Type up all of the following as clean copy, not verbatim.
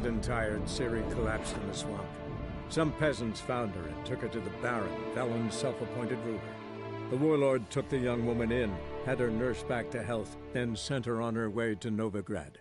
Exhausted and tired, Ciri collapsed in the swamp. Some peasants found her and took her to the Baron, Valen's self-appointed ruler. The warlord took the young woman in, had her nursed back to health, then sent her on her way to Novigrad.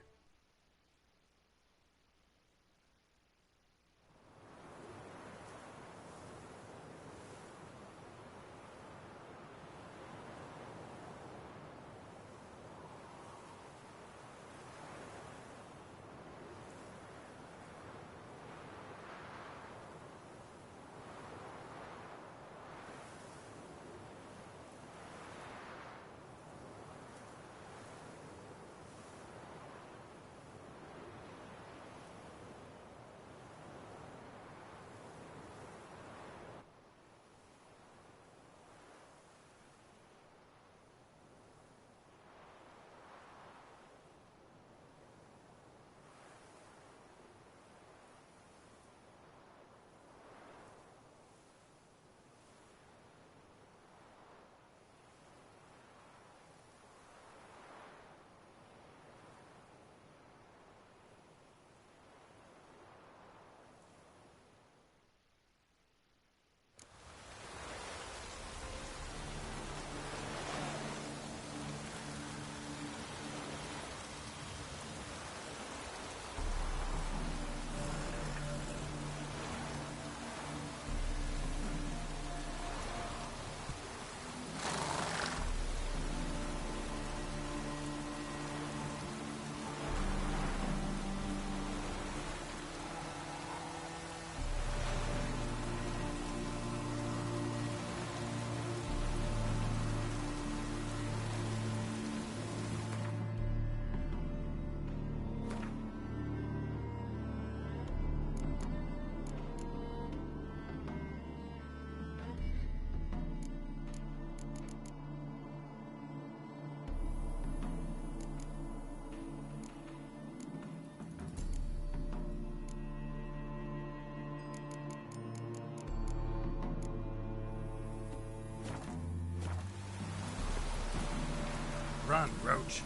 Run, Roach.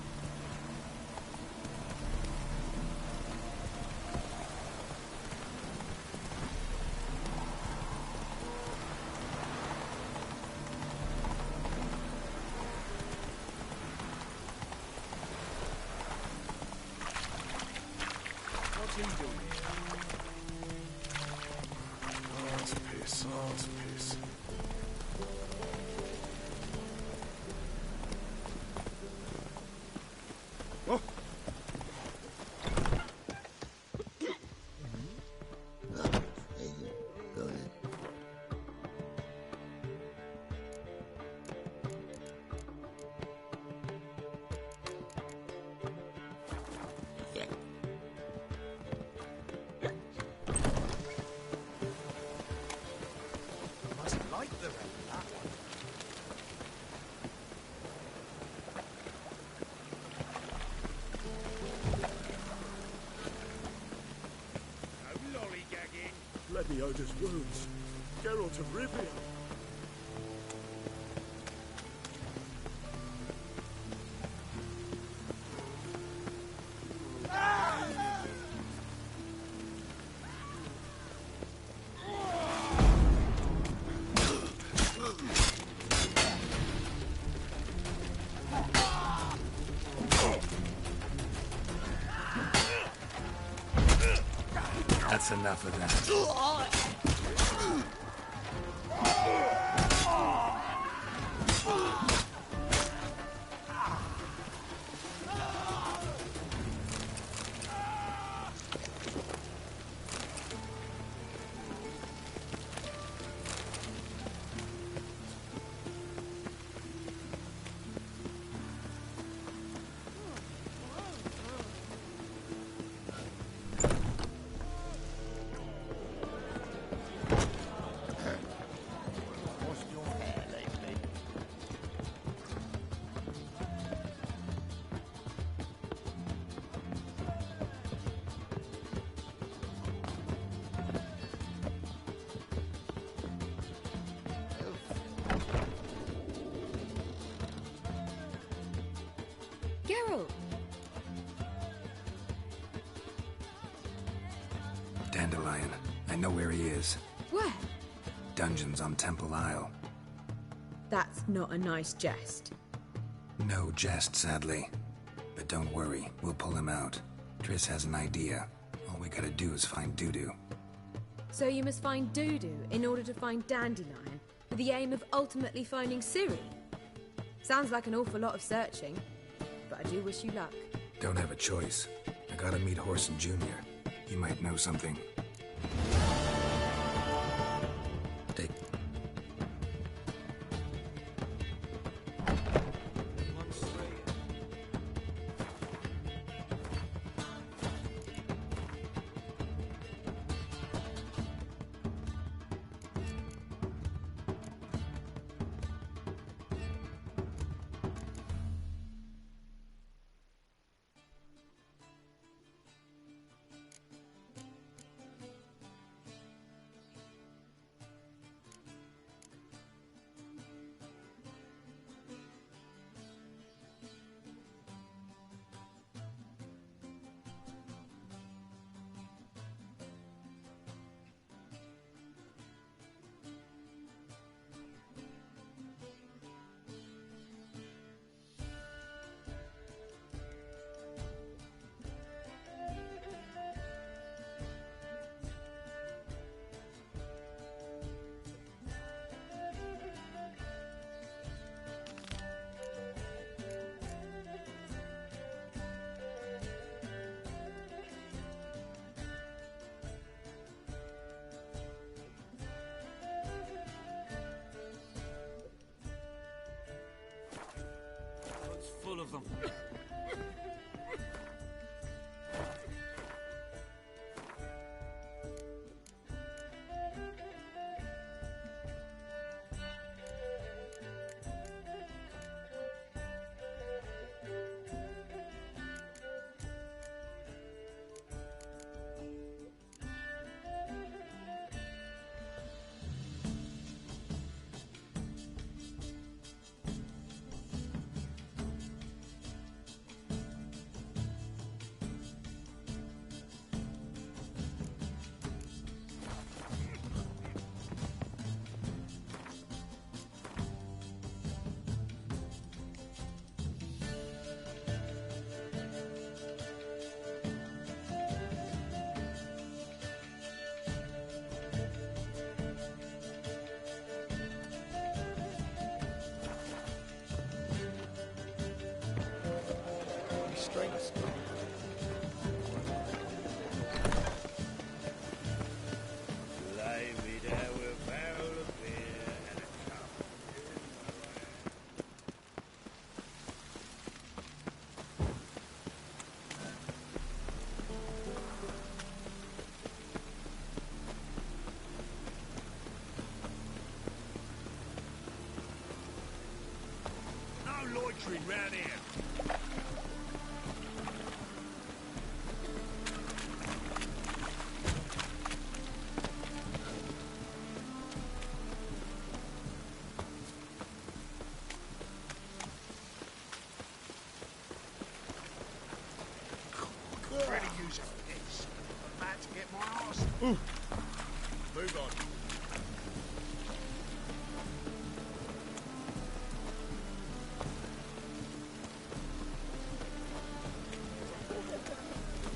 What's he doing? Oh, it's a piss. Oh, it's a piss. Oh! Leonioda's wounds. Geralt of Rivia. That's enough of that. Dandelion. I know where he is. Where? Dungeons on Temple Isle. That's not a nice jest. No jest, sadly. But don't worry, we'll pull him out. Triss has an idea. All we gotta do is find Dudu. So you must find Dudu in order to find Dandelion, with the aim of ultimately finding Ciri? Sounds like an awful lot of searching, but I do wish you luck. Don't have a choice. I gotta meet Horson Jr. He might know something. Take... It's full of them. Strength. Lay me there with a barrel of beer and a cup. No loitering round here. Ready to use a piss. I'm about to get my arse. Move on.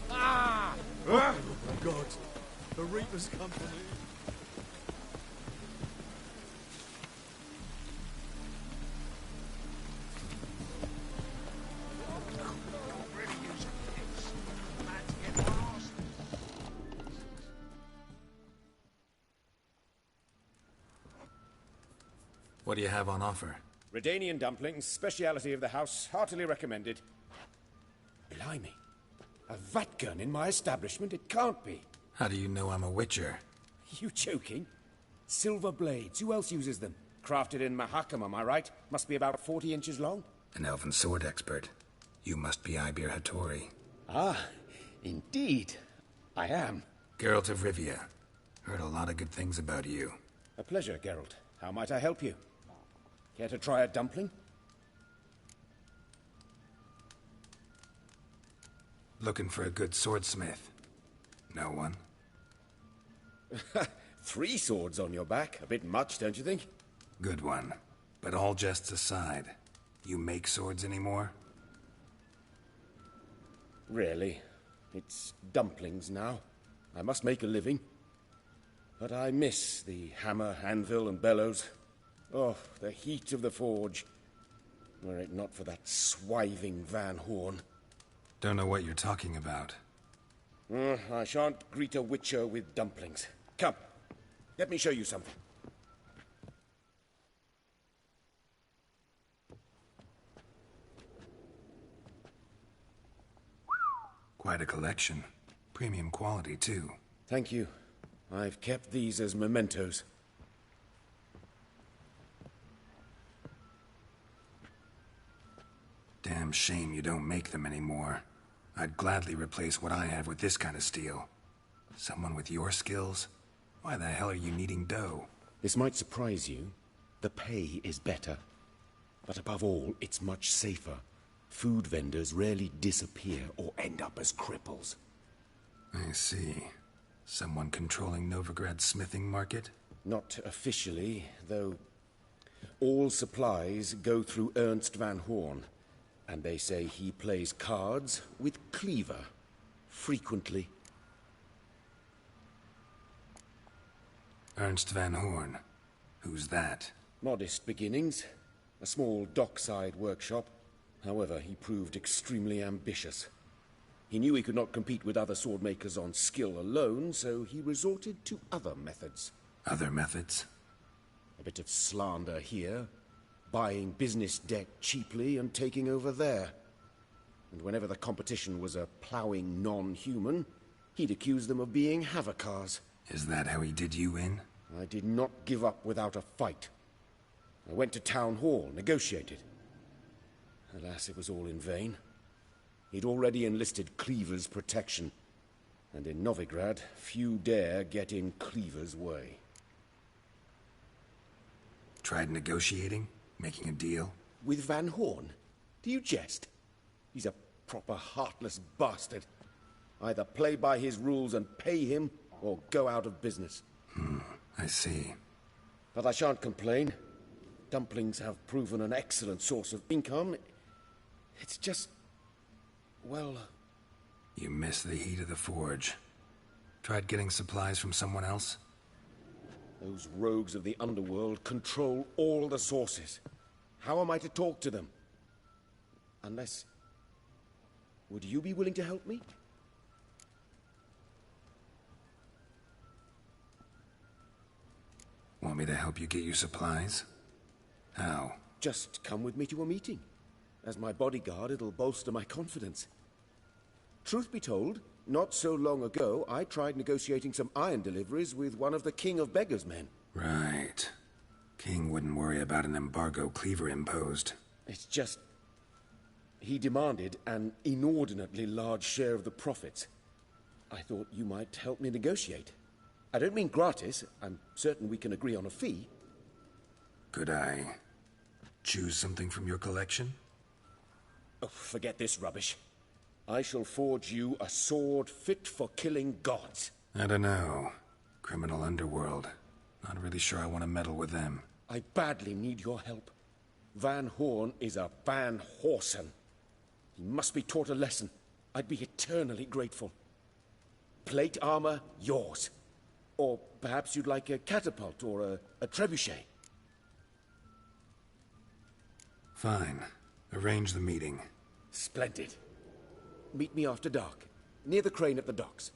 Ah! Oh my God. The Reaper's company. Ready to use a piss. I'm about to get my arse. What do you have on offer? Redanian dumplings, speciality of the house, heartily recommended. Blimey. A vat gun in my establishment? It can't be. How do you know I'm a witcher? You joking? Silver blades. Who else uses them? Crafted in Mahakam, am I right? Must be about 40 inches long. An elven sword expert. You must be Ibir Hattori. Ah, indeed. I am. Geralt of Rivia. Heard a lot of good things about you. A pleasure, Geralt. How might I help you? Care to try a dumpling? Looking for a good swordsmith. No one? 3 swords on your back. A bit much, don't you think? Good one. But all jests aside, you make swords anymore? Really. It's dumplings now. I must make a living. But I miss the hammer, anvil, and bellows. Oh, the heat of the forge. Were it not for that swiving Van Horn. Don't know what you're talking about. I shan't greet a witcher with dumplings. Come, let me show you something. Quite a collection. Premium quality, too. Thank you. I've kept these as mementos. Damn shame you don't make them anymore. I'd gladly replace what I have with this kind of steel. Someone with your skills? Why the hell are you needing dough? This might surprise you. The pay is better. But above all, it's much safer. Food vendors rarely disappear or end up as cripples. I see. Someone controlling Novigrad's smithing market? Not officially, though all supplies go through Ernst Van Horn. And they say he plays cards with Cleaver. Frequently. Ernst Van Horn. Who's that? Modest beginnings. A small dockside workshop. However, he proved extremely ambitious. He knew he could not compete with other swordmakers on skill alone, so he resorted to other methods. Other methods? A bit of slander here, buying business debt cheaply and taking over there. And whenever the competition was a ploughing non-human, he'd accuse them of being Havocars. Is that how he did you in? I did not give up without a fight. I went to Town Hall, negotiated. Alas, it was all in vain. He'd already enlisted Cleaver's protection, and in Novigrad, few dare get in Cleaver's way. Tried negotiating? Making a deal? With Van Horn? Do you jest? He's a proper heartless bastard. Either play by his rules and pay him, or go out of business. I see. But I shan't complain. Dumplings have proven an excellent source of income. It's just... well... You miss the heat of the forge. Tried getting supplies from someone else? Those rogues of the underworld control all the sources. How am I to talk to them? Unless... would you be willing to help me? Want me to help you get your supplies? How? Just come with me to a meeting. As my bodyguard, it'll bolster my confidence. Truth be told, not so long ago, I tried negotiating some iron deliveries with one of the King of Beggars' men. Right. King wouldn't worry about an embargo Cleaver imposed. It's just... he demanded an inordinately large share of the profits. I thought you might help me negotiate. I don't mean gratis. I'm certain we can agree on a fee. Could I choose something from your collection? Oh, forget this rubbish. I shall forge you a sword fit for killing gods. I don't know. Criminal underworld. Not really sure I want to meddle with them. I badly need your help. Van Horn is a Van Horsen. He must be taught a lesson. I'd be eternally grateful. Plate armor, yours. Or perhaps you'd like a catapult or a trebuchet. Fine. Arrange the meeting. Splendid. Meet me after dark, near the crane at the docks.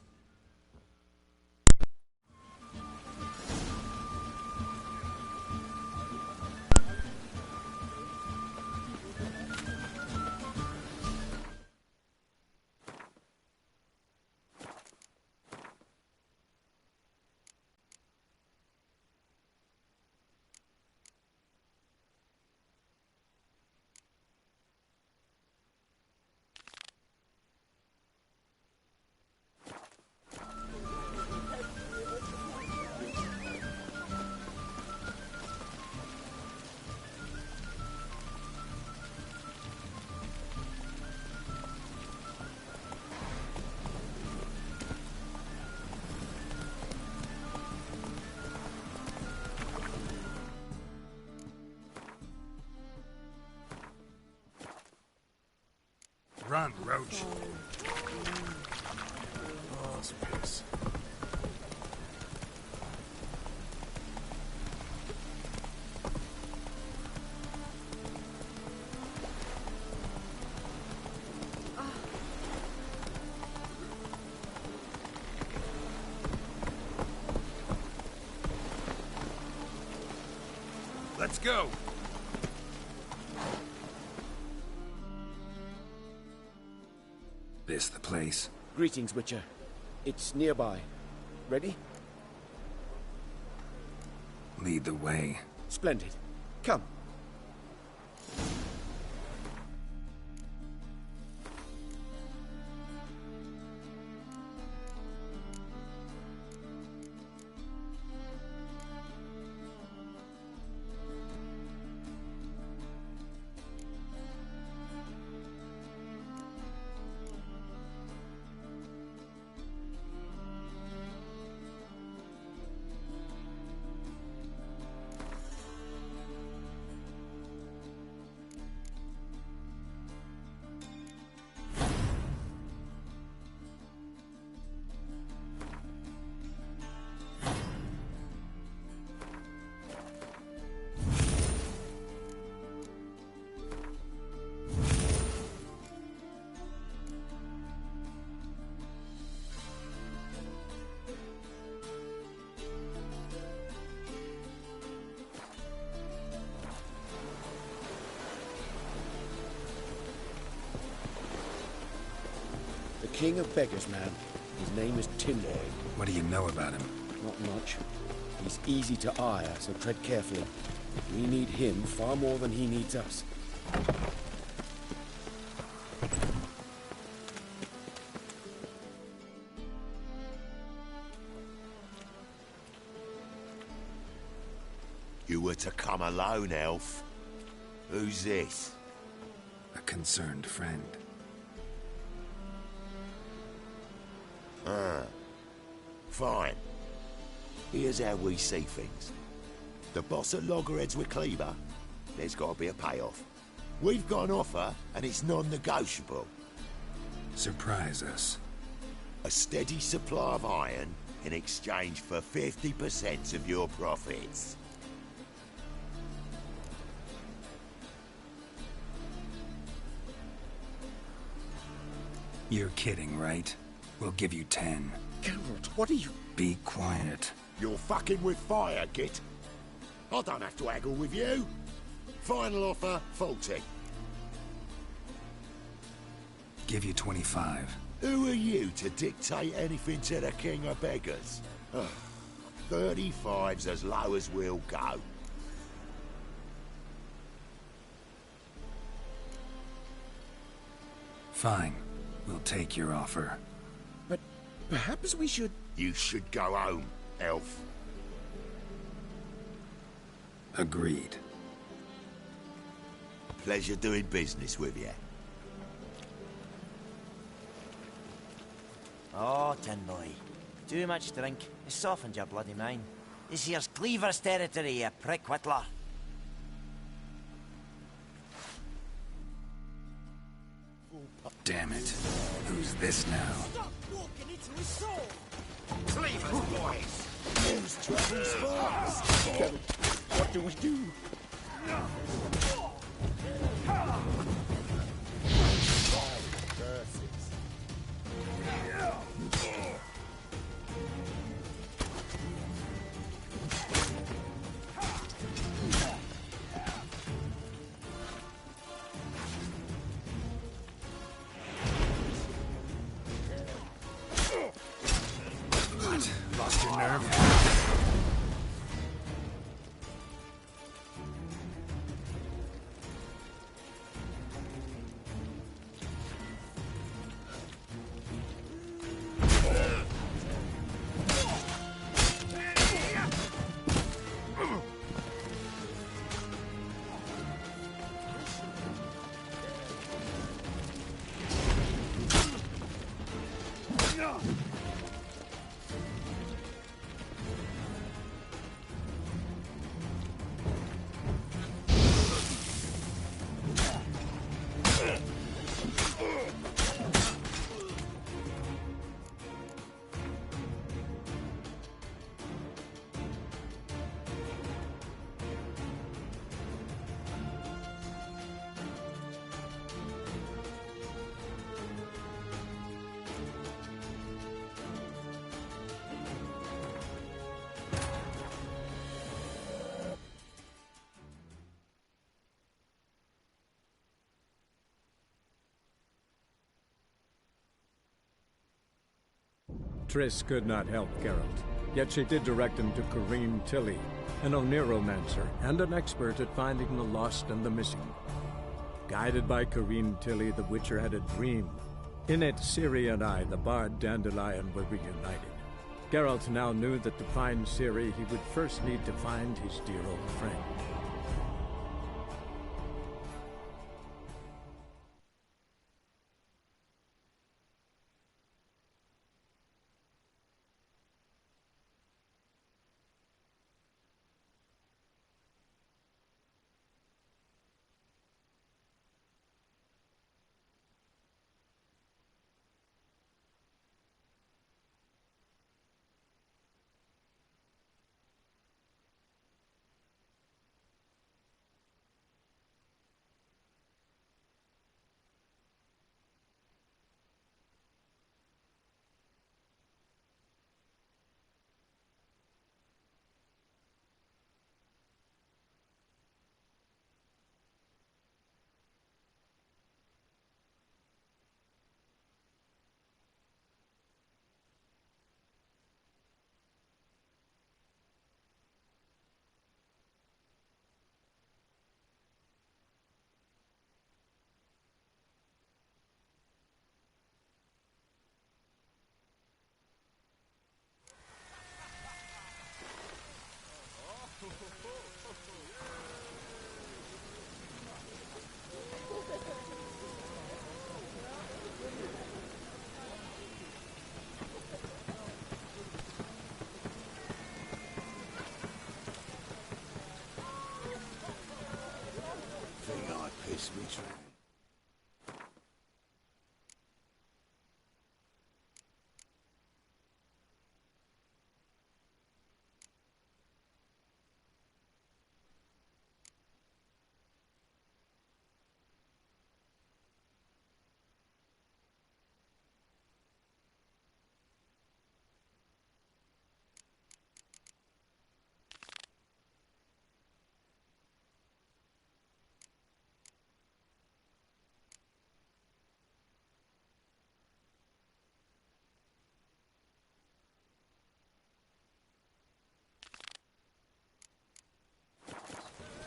Run, Roach. Oh, that's a piss. Let's go. This the place? Greetings, Witcher. It's nearby. Ready? Lead the way. Splendid. Come. The king of beggars, man. His name is Tinboy. What do you know about him? Not much. He's easy to ire, so tread carefully. We need him far more than he needs us. You were to come alone, elf. Who's this? A concerned friend. Fine. Here's how we see things. The boss at Loggerheads with Cleaver, there's got to be a payoff. We've got an offer, and it's non-negotiable. Surprise us. A steady supply of iron in exchange for 50% of your profits. You're kidding, right? We'll give you 10. Geralt, what are you... Be quiet. You're fucking with fire, Git. I don't have to haggle with you. Final offer, 40. Give you 25. Who are you to dictate anything to the king of beggars? 35's as low as we'll go. Fine. We'll take your offer. But perhaps we should... You should go home, elf. Agreed. Pleasure doing business with you. Oh, Tin Boy. Too much drink. It softened your bloody mind. This here's Cleaver's territory, you prick whittler. Damn it. Who's this now? Stop walking into his soul! Cleaver's boys! Use trouble sparks! Geralt, what do we do? What? Lost your nerve? Triss could not help Geralt, yet she did direct him to Kareem Tilly, an Oniromancer and an expert at finding the lost and the missing. Guided by Kareem Tilly, the Witcher had a dream. In it, Ciri and I, the bard Dandelion, were reunited. Geralt now knew that to find Ciri, he would first need to find his dear old friend.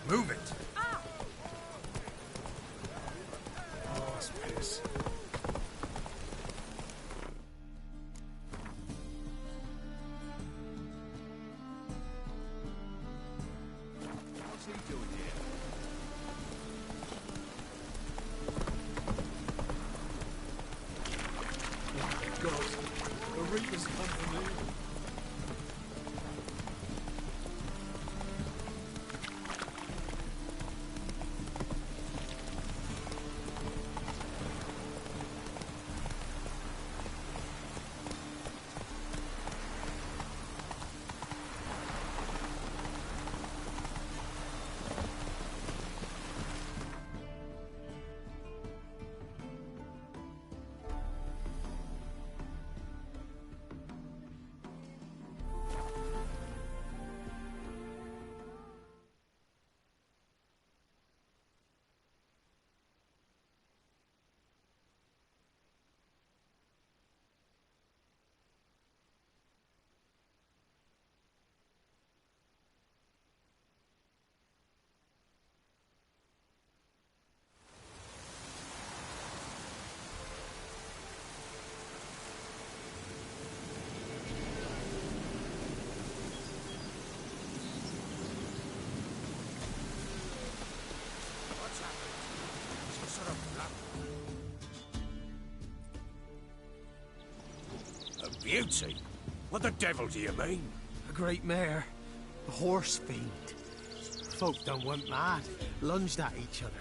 Move it! Oh, space. What's he doing here? Oh my God! The Reaper's come for me. Beauty? What the devil do you mean? A great mare. A horse fiend. Folk done went mad. Lunged at each other.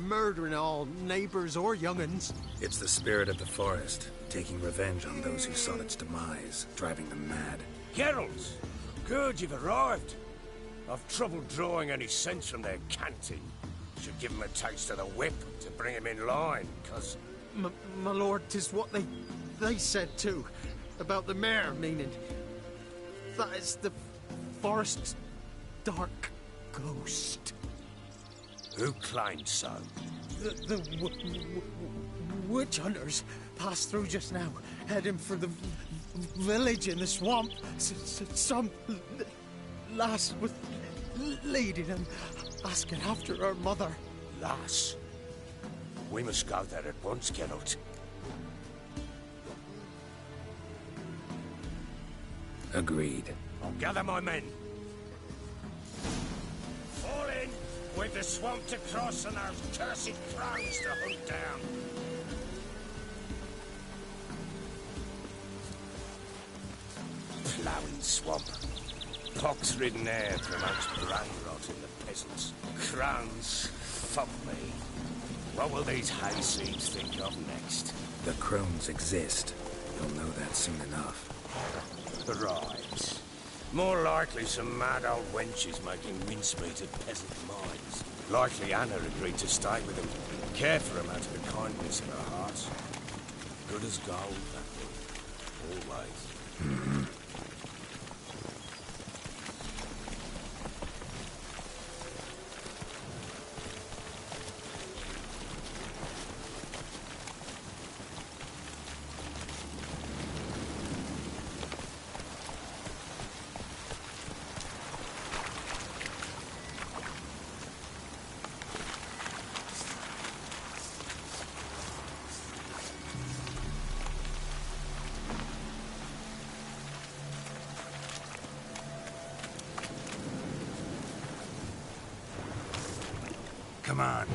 Murdering all neighbours or young'uns. It's the spirit of the forest, taking revenge on those who sought its demise, driving them mad. Geralt! Good, you've arrived. I've trouble drawing any sense from their canting. Should give him a taste of the whip to bring him in line, 'cause... My lord, 'tis what they said too. About the mare, meaning that is the forest's dark ghost. Who claimed so? The witch hunters passed through just now, heading for the village in the swamp. Some lass was leading and asking after her mother. Lass? We must go there at once, Geralt. Agreed. I'll gather my men. Fall in! We've the swamp to cross and those cursed crows to hunt down. Ploughing swamp. Pox-ridden air promotes brain rot in the peasants. Crones, fuck me. What will these hayseeds think of next? The crones exist. You'll know that soon enough. Right. More likely some mad old wenches making mincemeat at peasant mines. Likely Anna agreed to stay with them, care for them out of the kindness of her heart. Good as gold, that thing. Always. Come on.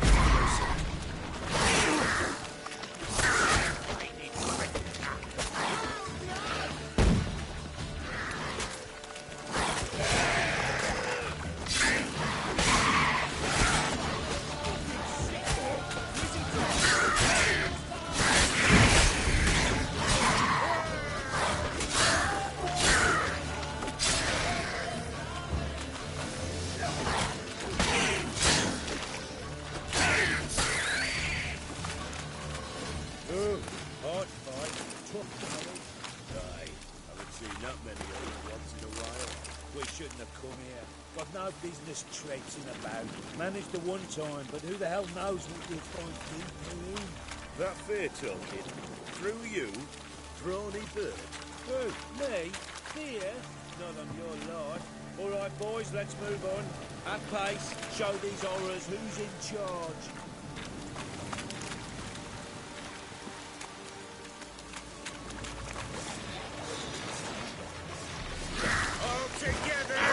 Business traipsing about. Managed the one time, but who the hell knows what you'll find people in? That fair talking? Through you? Brawny bird? Who? Me? Fear? Not on your life. All right, boys, let's move on. At pace, show these horrors who's in charge. All together!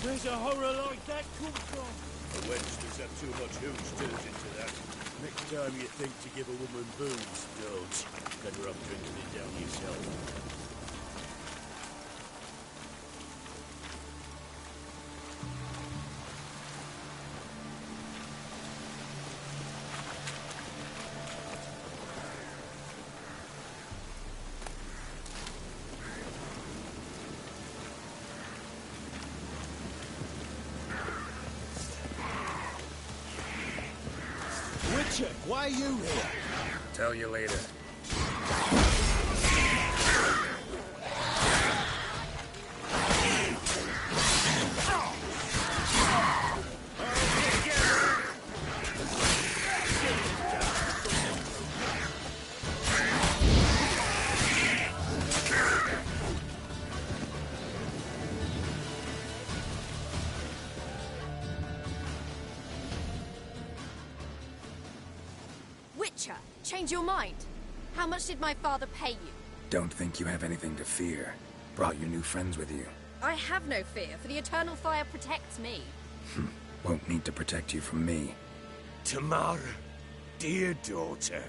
Where's a horror like that come from? A wench that's had too much hooch turns into that. Next time you think to give a woman booze, don't. Better off drinking it down yourself. Why are you here? Tell you later. Change your mind. How much did my father pay you? Don't think you have anything to fear. Brought your new friends with you. I have no fear, for the eternal fire protects me. Won't need to protect you from me. Tamara, dear daughter,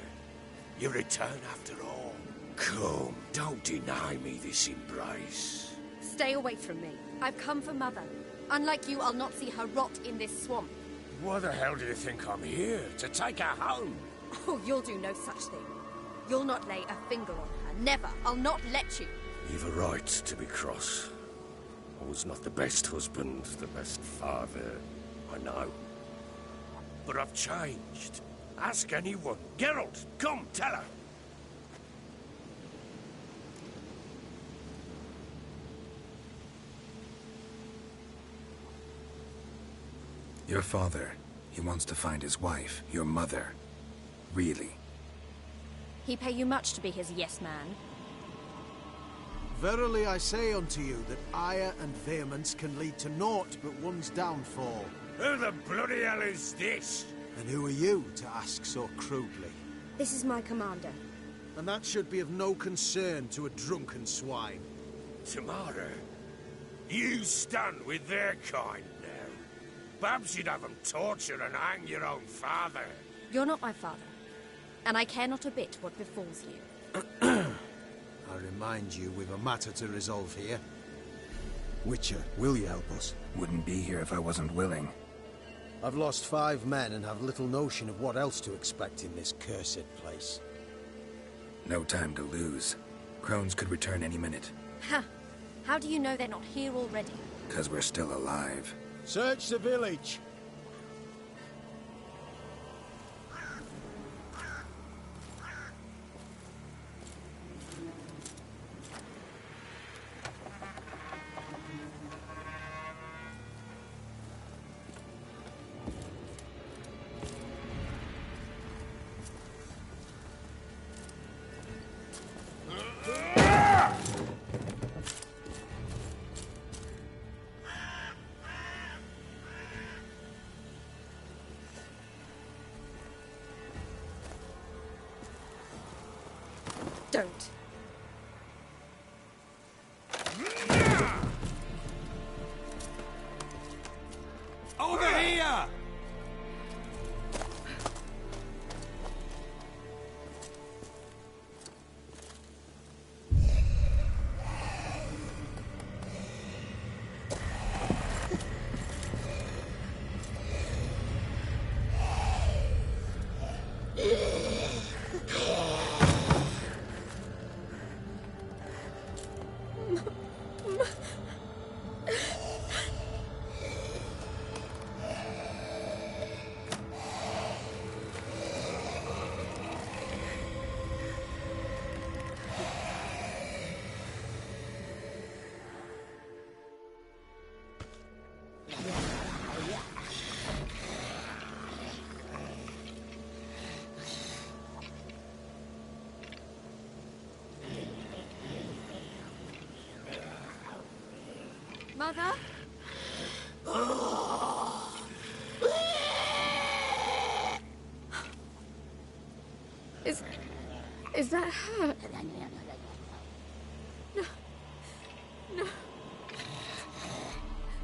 you return after all. Come, don't deny me this embrace. Stay away from me. I've come for Mother. Unlike you, I'll not see her rot in this swamp. Why the hell do you think I'm here? To take her home? Oh, you'll do no such thing. You'll not lay a finger on her. Never. I'll not let you. You've a right to be cross. I was not the best husband, the best father, I know. But I've changed. Ask anyone. Geralt, come, tell her. Your father, he wants to find his wife, your mother. Really? He pay you much to be his yes-man. Verily I say unto you that ire and vehemence can lead to naught but one's downfall. Who the bloody hell is this? And who are you to ask so crudely? This is my commander. And that should be of no concern to a drunken swine. Tamara, you stand with their kind now. Perhaps you'd have them torture and hang your own father. You're not my father, and I care not a bit what befalls you. I remind you, we've a matter to resolve here. Witcher, will you help us? Wouldn't be here if I wasn't willing. I've lost 5 men and have little notion of what else to expect in this cursed place. No time to lose. Crones could return any minute. Ha! How do you know they're not here already? 'Cause we're still alive. Search the village. Don't. Over here! Mother? Is that her? No. No.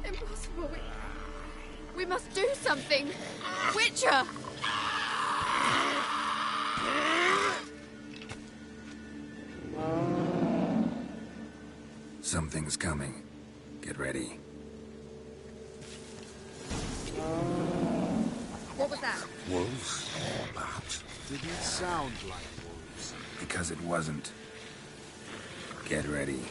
Impossible. We must do something. Witcher! Something's coming. Get ready. What was that? Wolves? Perhaps. Didn't sound like wolves. Because it wasn't. Get ready.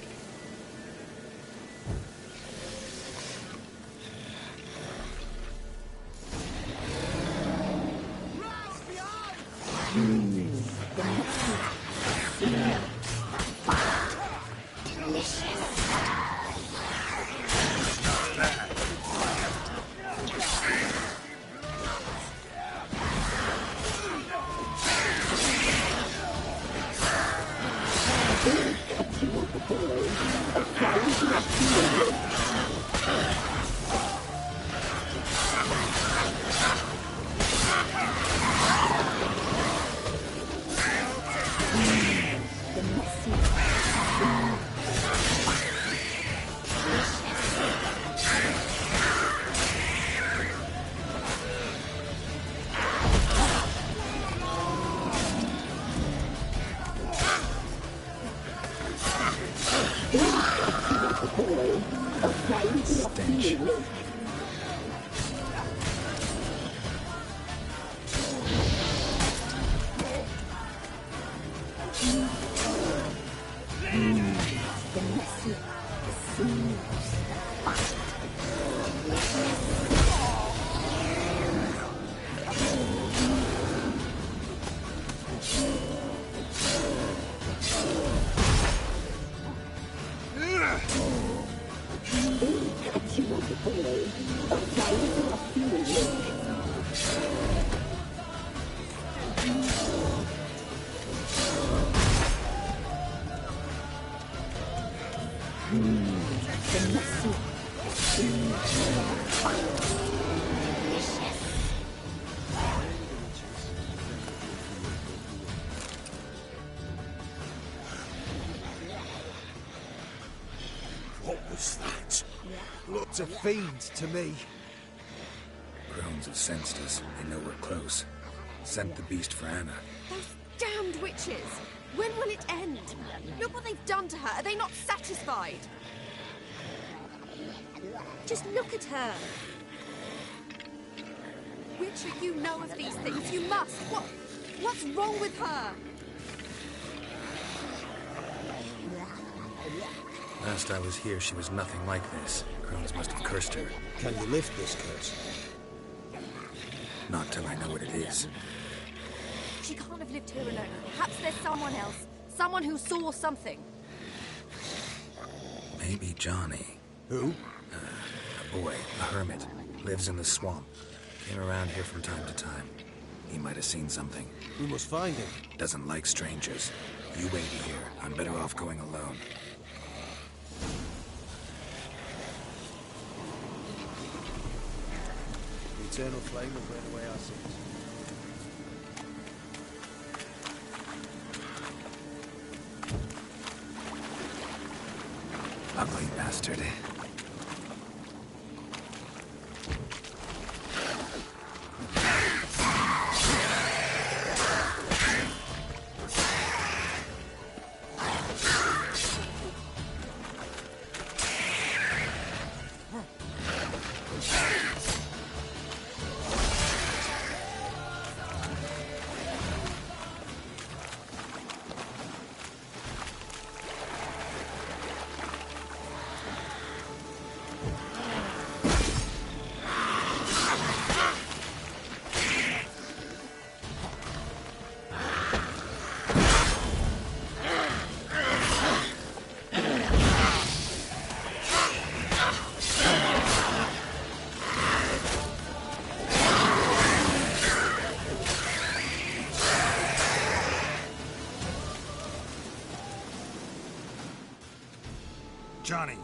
Stench. What was that? Looked a fiend to me. Crones have sensed us. They know we're close. Sent the beast for Anna. Those damned witches! When will it end? Look what they've done to her. Are they not satisfied? Just look at her. Witcher, you know of these things. You must. What's wrong with her? Last I was here, she was nothing like this. Crones must have cursed her. Can you lift this curse? Not till I know what it is. She can't have lived here alone. Perhaps there's someone else. Someone who saw something. Maybe Johnny. Who? A boy, a hermit. Lives in the swamp. Came around here from time to time. He might have seen something. We must find him. Doesn't like strangers. You wait here. I'm better off going alone. The eternal flame will burn away our sins. Ugly bastard. Johnny.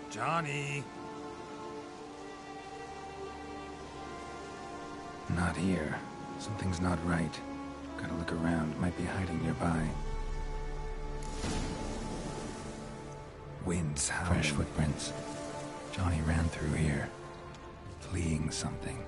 Johnny. Not here. Something's not right. Gotta look around. Might be hiding nearby. Winds howling. Fresh footprints. Johnny ran through here. Fleeing something.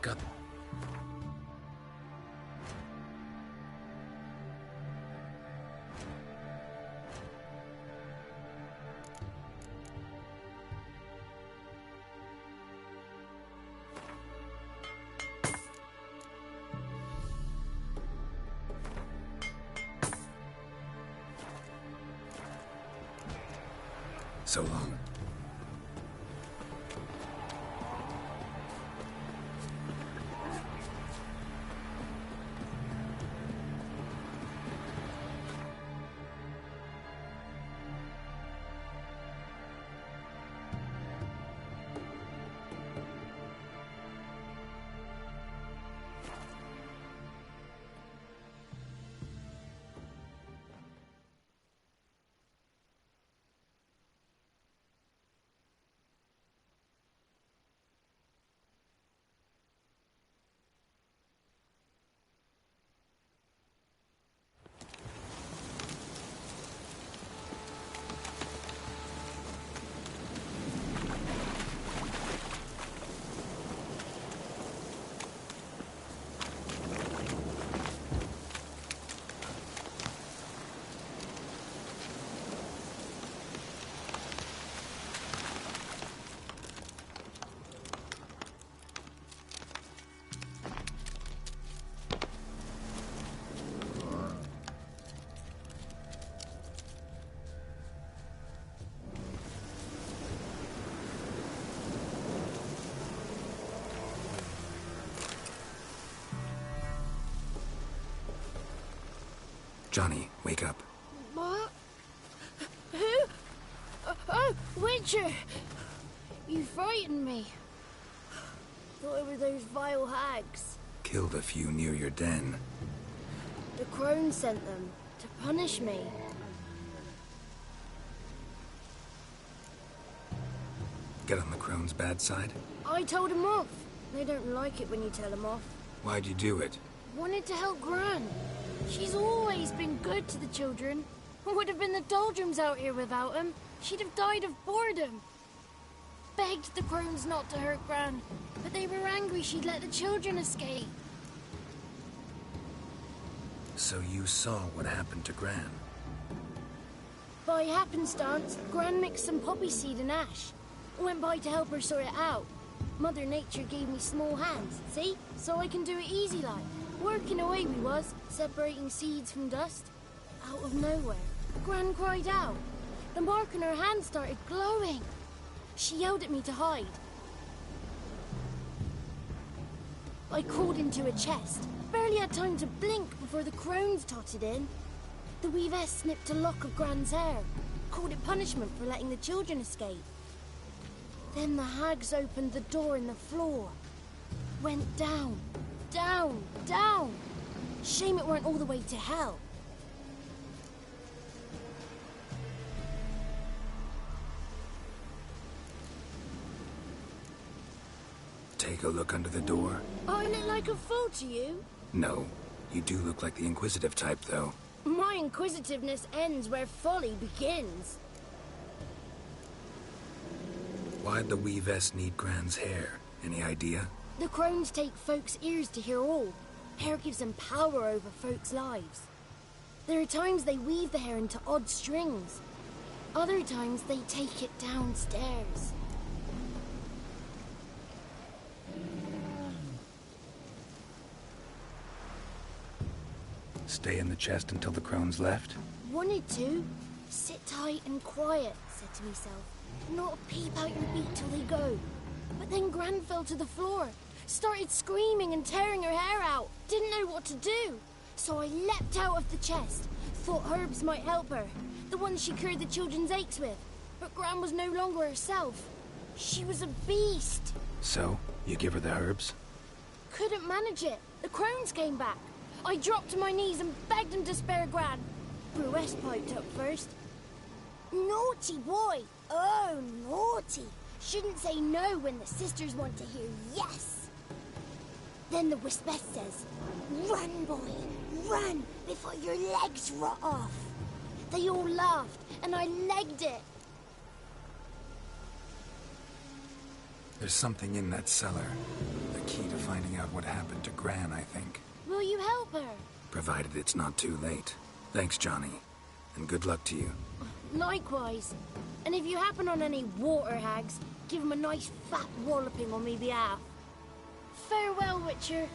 Got... So long. Johnny, wake up. What? Who? Oh, Witcher! You frightened me. Thought it were those vile hags. Killed a few near your den. The crone sent them to punish me. Get on the crone's bad side? I told them off. They don't like it when you tell them off. Why'd you do it? Wanted to help Gran. She's always been good to the children. Would have been the doldrums out here without him. She'd have died of boredom. Begged the crones not to hurt Gran, but they were angry she'd let the children escape. So you saw what happened to Gran? By happenstance, Gran mixed some poppy seed and ash. Went by to help her sort it out. Mother Nature gave me small hands, see? So I can do it easy like. Working away we was, separating seeds from dust. Out of nowhere, Gran cried out. The mark on her hand started glowing. She yelled at me to hide. I crawled into a chest. Barely had time to blink before the crones totted in. The weavess snipped a lock of Gran's hair. Called it punishment for letting the children escape. Then the hags opened the door in the floor. Went down, down, down. Shame it weren't all the way to hell. Take a look under the door. I look like a fool to you? No. You do look like the inquisitive type, though. My inquisitiveness ends where folly begins. Why'd the weavess need Gran's hair? Any idea? The crones take folks' ears to hear all. Hair gives them power over folks' lives. There are times they weave the hair into odd strings. Other times they take it downstairs. Stay in the chest until the crones left? Wanted to. Sit tight and quiet, said to myself. Not peep out your beak till they go. But then Gran fell to the floor. Started screaming and tearing her hair out. Didn't know what to do. So I leapt out of the chest. Thought herbs might help her. The ones she cured the children's aches with. But Gran was no longer herself. She was a beast. So, you give her the herbs? Couldn't manage it. The crones came back. I dropped to my knees and begged them to spare Gran. Bruce piped up first. Naughty boy. Oh, naughty. Shouldn't say no when the sisters want to hear yes. Then the Wispess says, run, boy, run, before your legs rot off. They all laughed, and I legged it. There's something in that cellar. The key to finding out what happened to Gran, I think. Will you help her? Provided it's not too late. Thanks, Johnny. And good luck to you. Likewise. And if you happen on any water hags, give them a nice fat walloping on me behalf. Farewell, Witcher.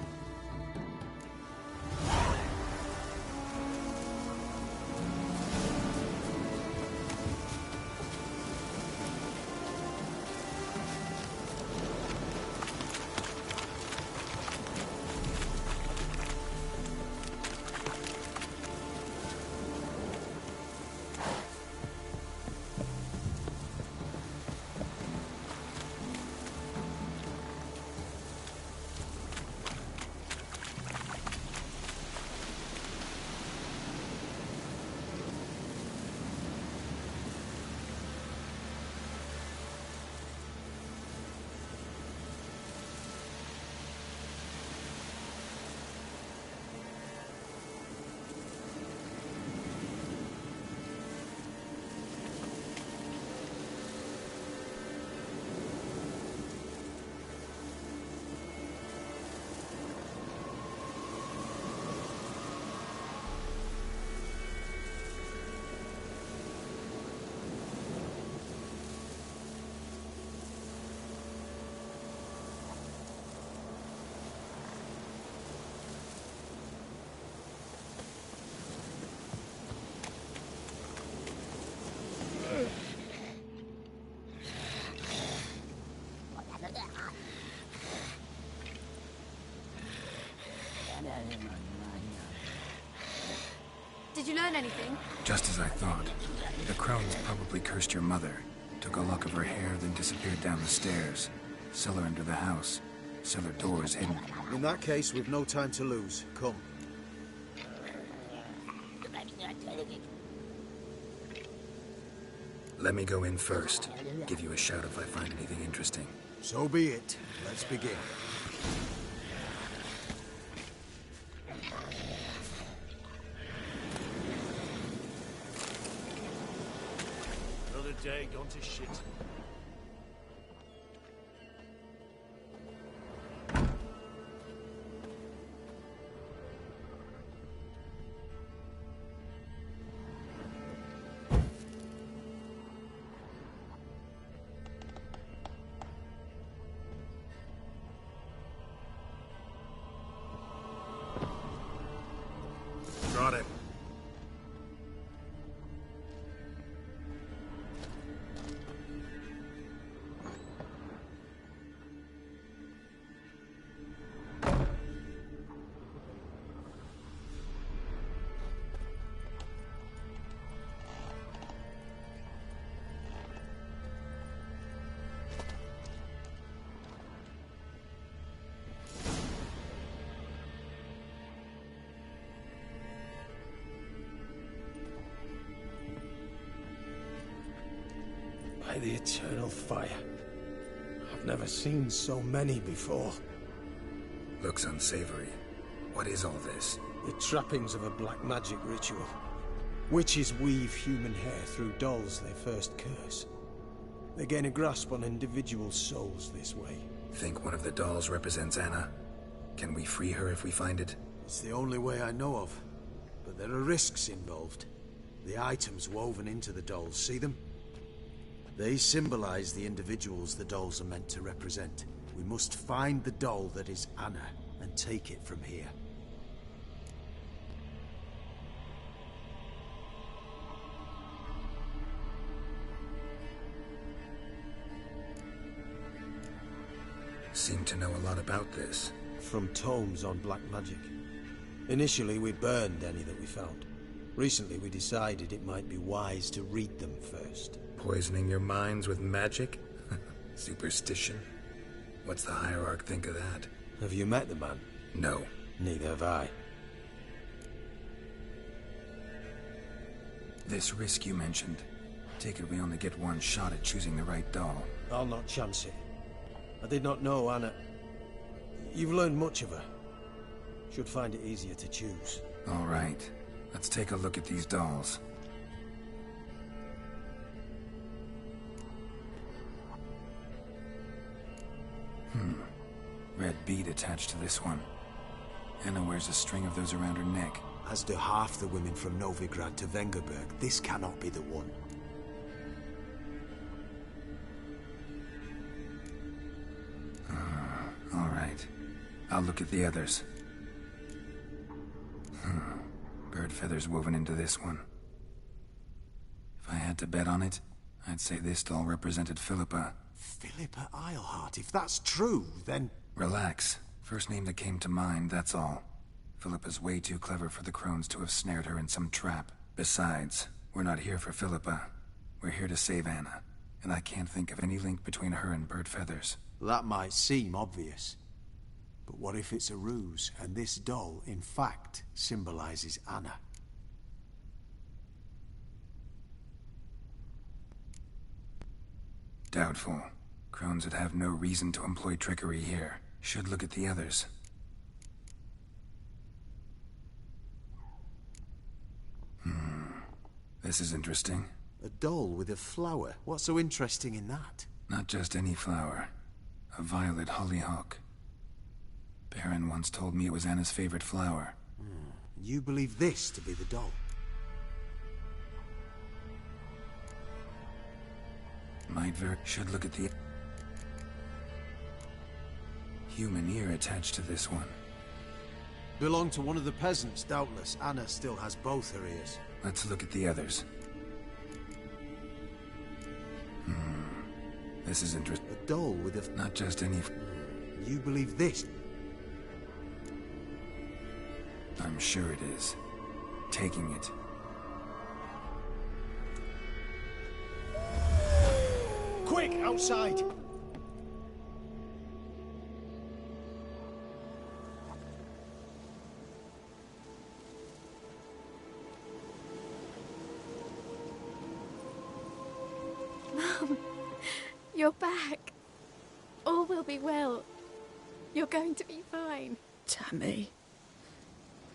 Did you learn anything? Just as I thought. The crones probably cursed your mother, took a lock of her hair, then disappeared down the stairs. Cellar under the house. Cellar doors hidden. In that case, we've no time to lose. Come. Let me go in first. Give you a shout if I find anything interesting. So be it. Let's begin. Another day gone to shit. Got it. By the eternal fire. I've never seen so many before. Looks unsavory. What is all this? The trappings of a black magic ritual. Witches weave human hair through dolls they first curse. They gain a grasp on individual souls this way. Think one of the dolls represents Anna? Can we free her if we find it? It's the only way I know of. But there are risks involved. The items woven into the dolls, see them? They symbolize the individuals the dolls are meant to represent. We must find the doll that is Anna and take it from here. Seem to know a lot about this. From tomes on black magic. Initially, we burned any that we found. Recently, we decided it might be wise to read them first. Poisoning your minds with magic? Superstition? What's the hierarch think of that? Have you met the man? No. Neither have I. This risk you mentioned. Take it we only get one shot at choosing the right doll. I'll not chance it. I did not know Anna. You've learned much of her. Should find it easier to choose. All right. Let's take a look at these dolls. red bead attached to this one. Anna wears a string of those around her neck. As do half the women from Novigrad to Vengerberg. This cannot be the one. All right. I'll look at the others. Bird feathers woven into this one. If I had to bet on it, I'd say this doll represented Philippa. Philippa Eilhart, if that's true, then... Relax. First name that came to mind, that's all. Philippa's way too clever for the crones to have snared her in some trap. Besides, we're not here for Philippa. We're here to save Anna. And I can't think of any link between her and Bird Feathers. That might seem obvious. But what if it's a ruse, and this doll, in fact, symbolizes Anna? Doubtful. Crones would have no reason to employ trickery here. Should look at the others. This is interesting. A doll with a flower. What's so interesting in that? Not just any flower. A violet hollyhock. Baron once told me it was Anna's favorite flower. You believe this to be the doll? Should look at the... human ear attached to this one. Belonged to one of the peasants, doubtless. Anna still has both her ears. Let's look at the others. This is interesting. A doll with a... Not just any... You believe this? I'm sure it is. Taking it. Quick, outside! Mum, you're back. All will be well. You're going to be fine. Tammy,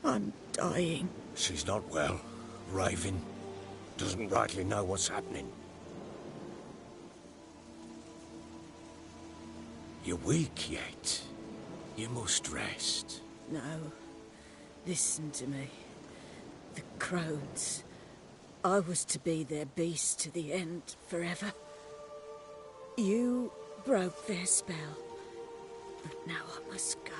I'm dying. She's not well. Raving. Doesn't rightly know what's happening. You're weak yet. You must rest. No. Listen to me. The crones. I was to be their beast to the end, forever. You broke their spell. But now I must go.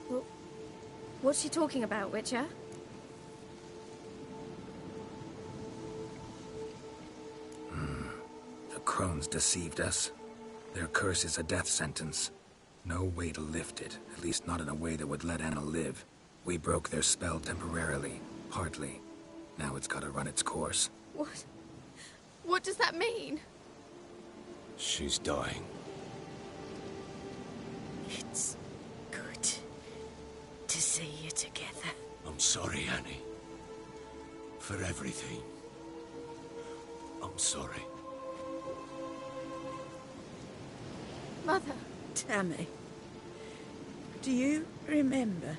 Well, what's she talking about, Witcher? The crones deceived us. Their curse is a death sentence. No way to lift it, at least not in a way that would let Anna live. We broke their spell temporarily, partly. Now it's gotta run its course. What? What does that mean? She's dying. It's good to see you together. I'm sorry, Annie. For everything. I'm sorry. Mother. Tammy, do you remember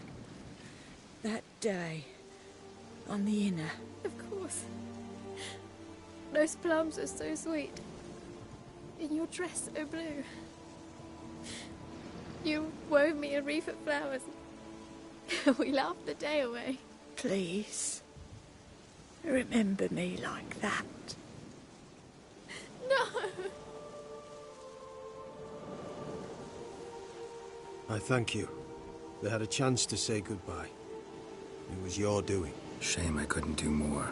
that day on the Inner? Of course. Those plums are so sweet. And your dress so blue. You wove me a wreath of flowers. We laughed the day away. Please, remember me like that. No! I thank you. They had a chance to say goodbye. It was your doing. Shame I couldn't do more.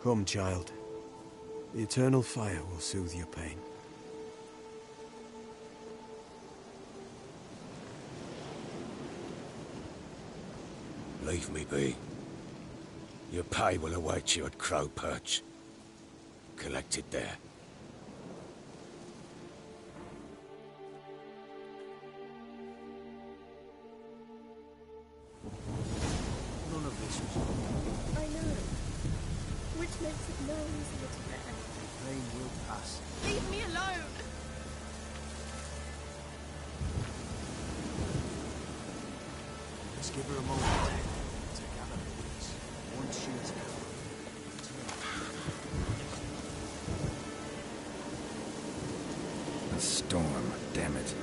Come, child. The eternal fire will soothe your pain. Leave me be. Your pay will await you at Crow Perch. Collect it there. None of this was... I know. Which makes it no easier to bear. The pain will pass. Leave me alone! Let's give her a moment to gather her wits. Once she is gone, storm, damn it.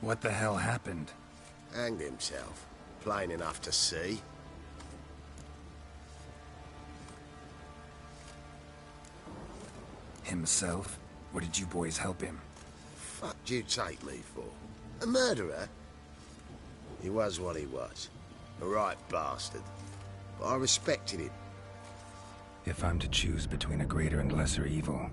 What the hell happened? Hanged himself. Plain enough to see. Himself? Or did you boys help him? Fuck'd you take me for? A murderer? He was what he was. A right bastard. But I respected him. If I'm to choose between a greater and lesser evil,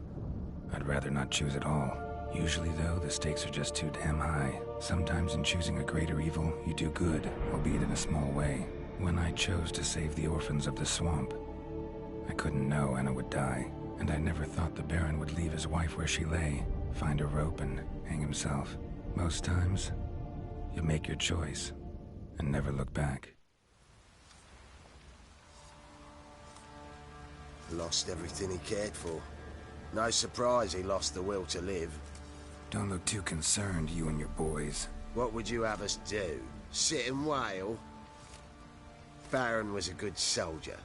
I'd rather not choose at all. Usually, though, the stakes are just too damn high. Sometimes in choosing a greater evil, you do good, albeit in a small way. When I chose to save the orphans of the swamp, I couldn't know Anna would die, and I never thought the Baron would leave his wife where she lay, find a rope and hang himself. Most times, you make your choice and never look back. Lost everything he cared for. No surprise he lost the will to live. Don't look too concerned, you and your boys. What would you have us do? Sit and wail? Baron was a good soldier,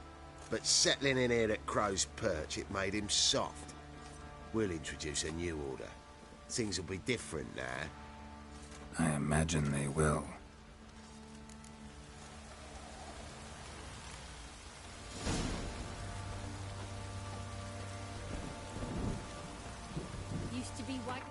but settling in here at Crow's Perch, it made him soft. We'll introduce a new order. Things will be different now. I imagine they will. Used to be wagons.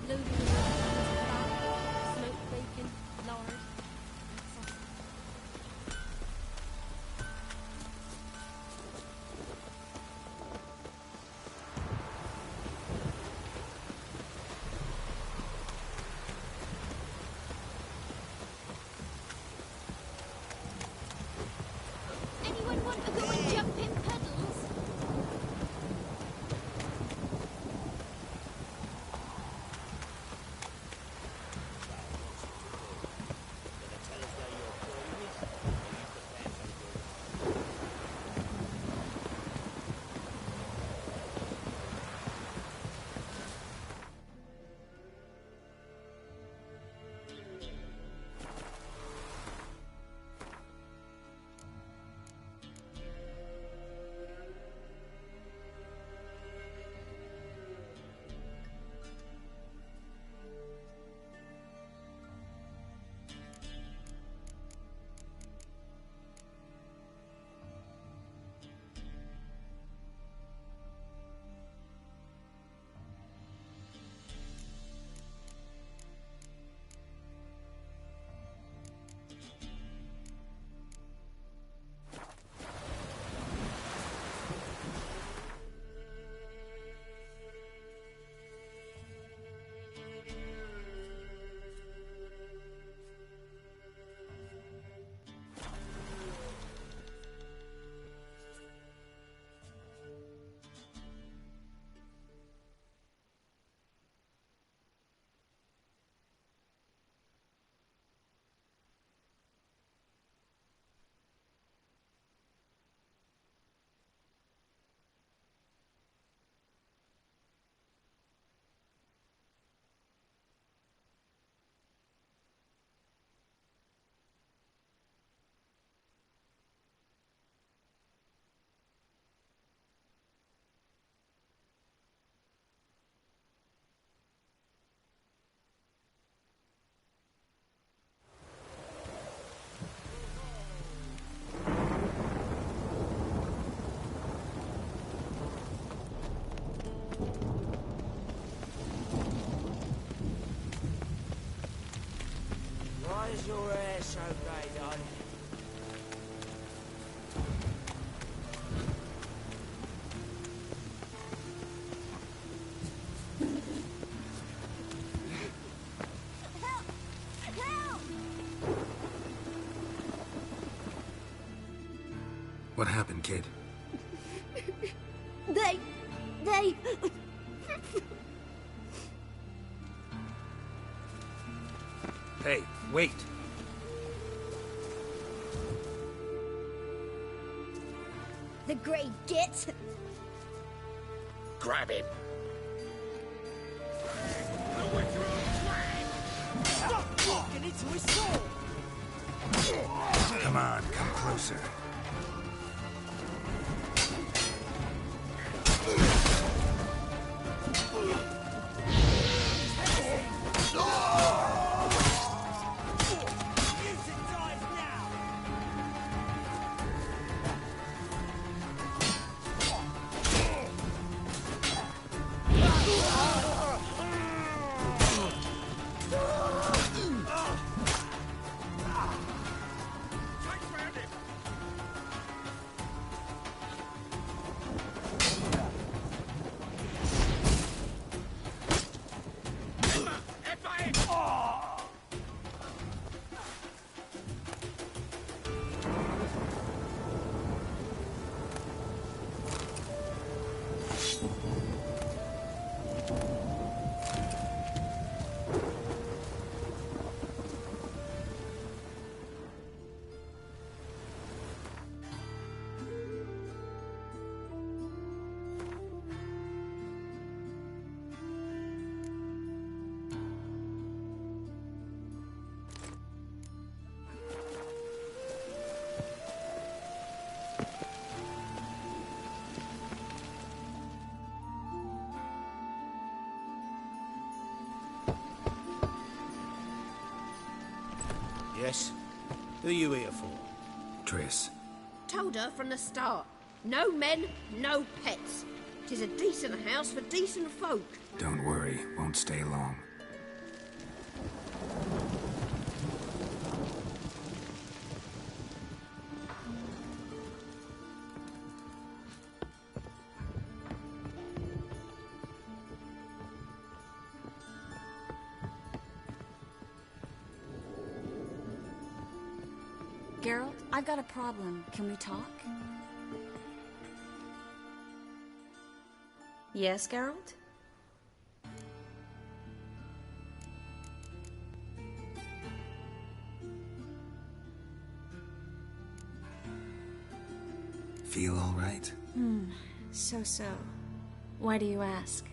loaded with fat, smoked bacon, lard, and sausage. Anyone want a go and jump in puddles? Why is your hair so grey, darling? What happened, kid? They... Hey, wait! The grey git. Grab him. Stop walking into his soul! Come on, come closer. Yes? Who are you here for? Triss. Told her from the start. No men, no pets. 'Tis a decent house for decent folk. Don't worry, won't stay long. Geralt, I've got a problem. Can we talk? Yes, Geralt? Feel all right? So. Why do you ask?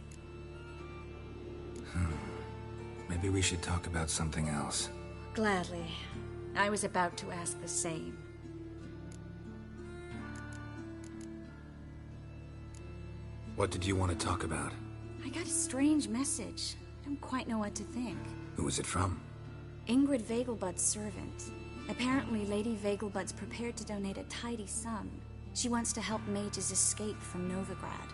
Maybe we should talk about something else. Gladly. I was about to ask the same. What did you want to talk about? I got a strange message. I don't quite know what to think. Who was it from? Ingrid Vegelbud's servant. Apparently, Lady Vegelbud's prepared to donate a tidy sum. She wants to help mages escape from Novigrad.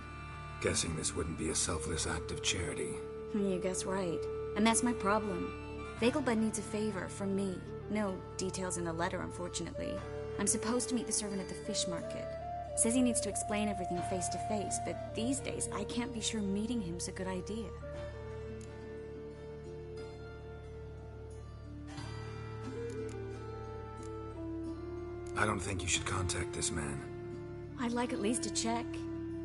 Guessing this wouldn't be a selfless act of charity. You guess right. And that's my problem. Vegelbud needs a favor from me. No details in the letter, unfortunately. I'm supposed to meet the servant at the fish market. Says he needs to explain everything face to face, but these days I can't be sure meeting him's a good idea. I don't think you should contact this man. I'd like at least to check.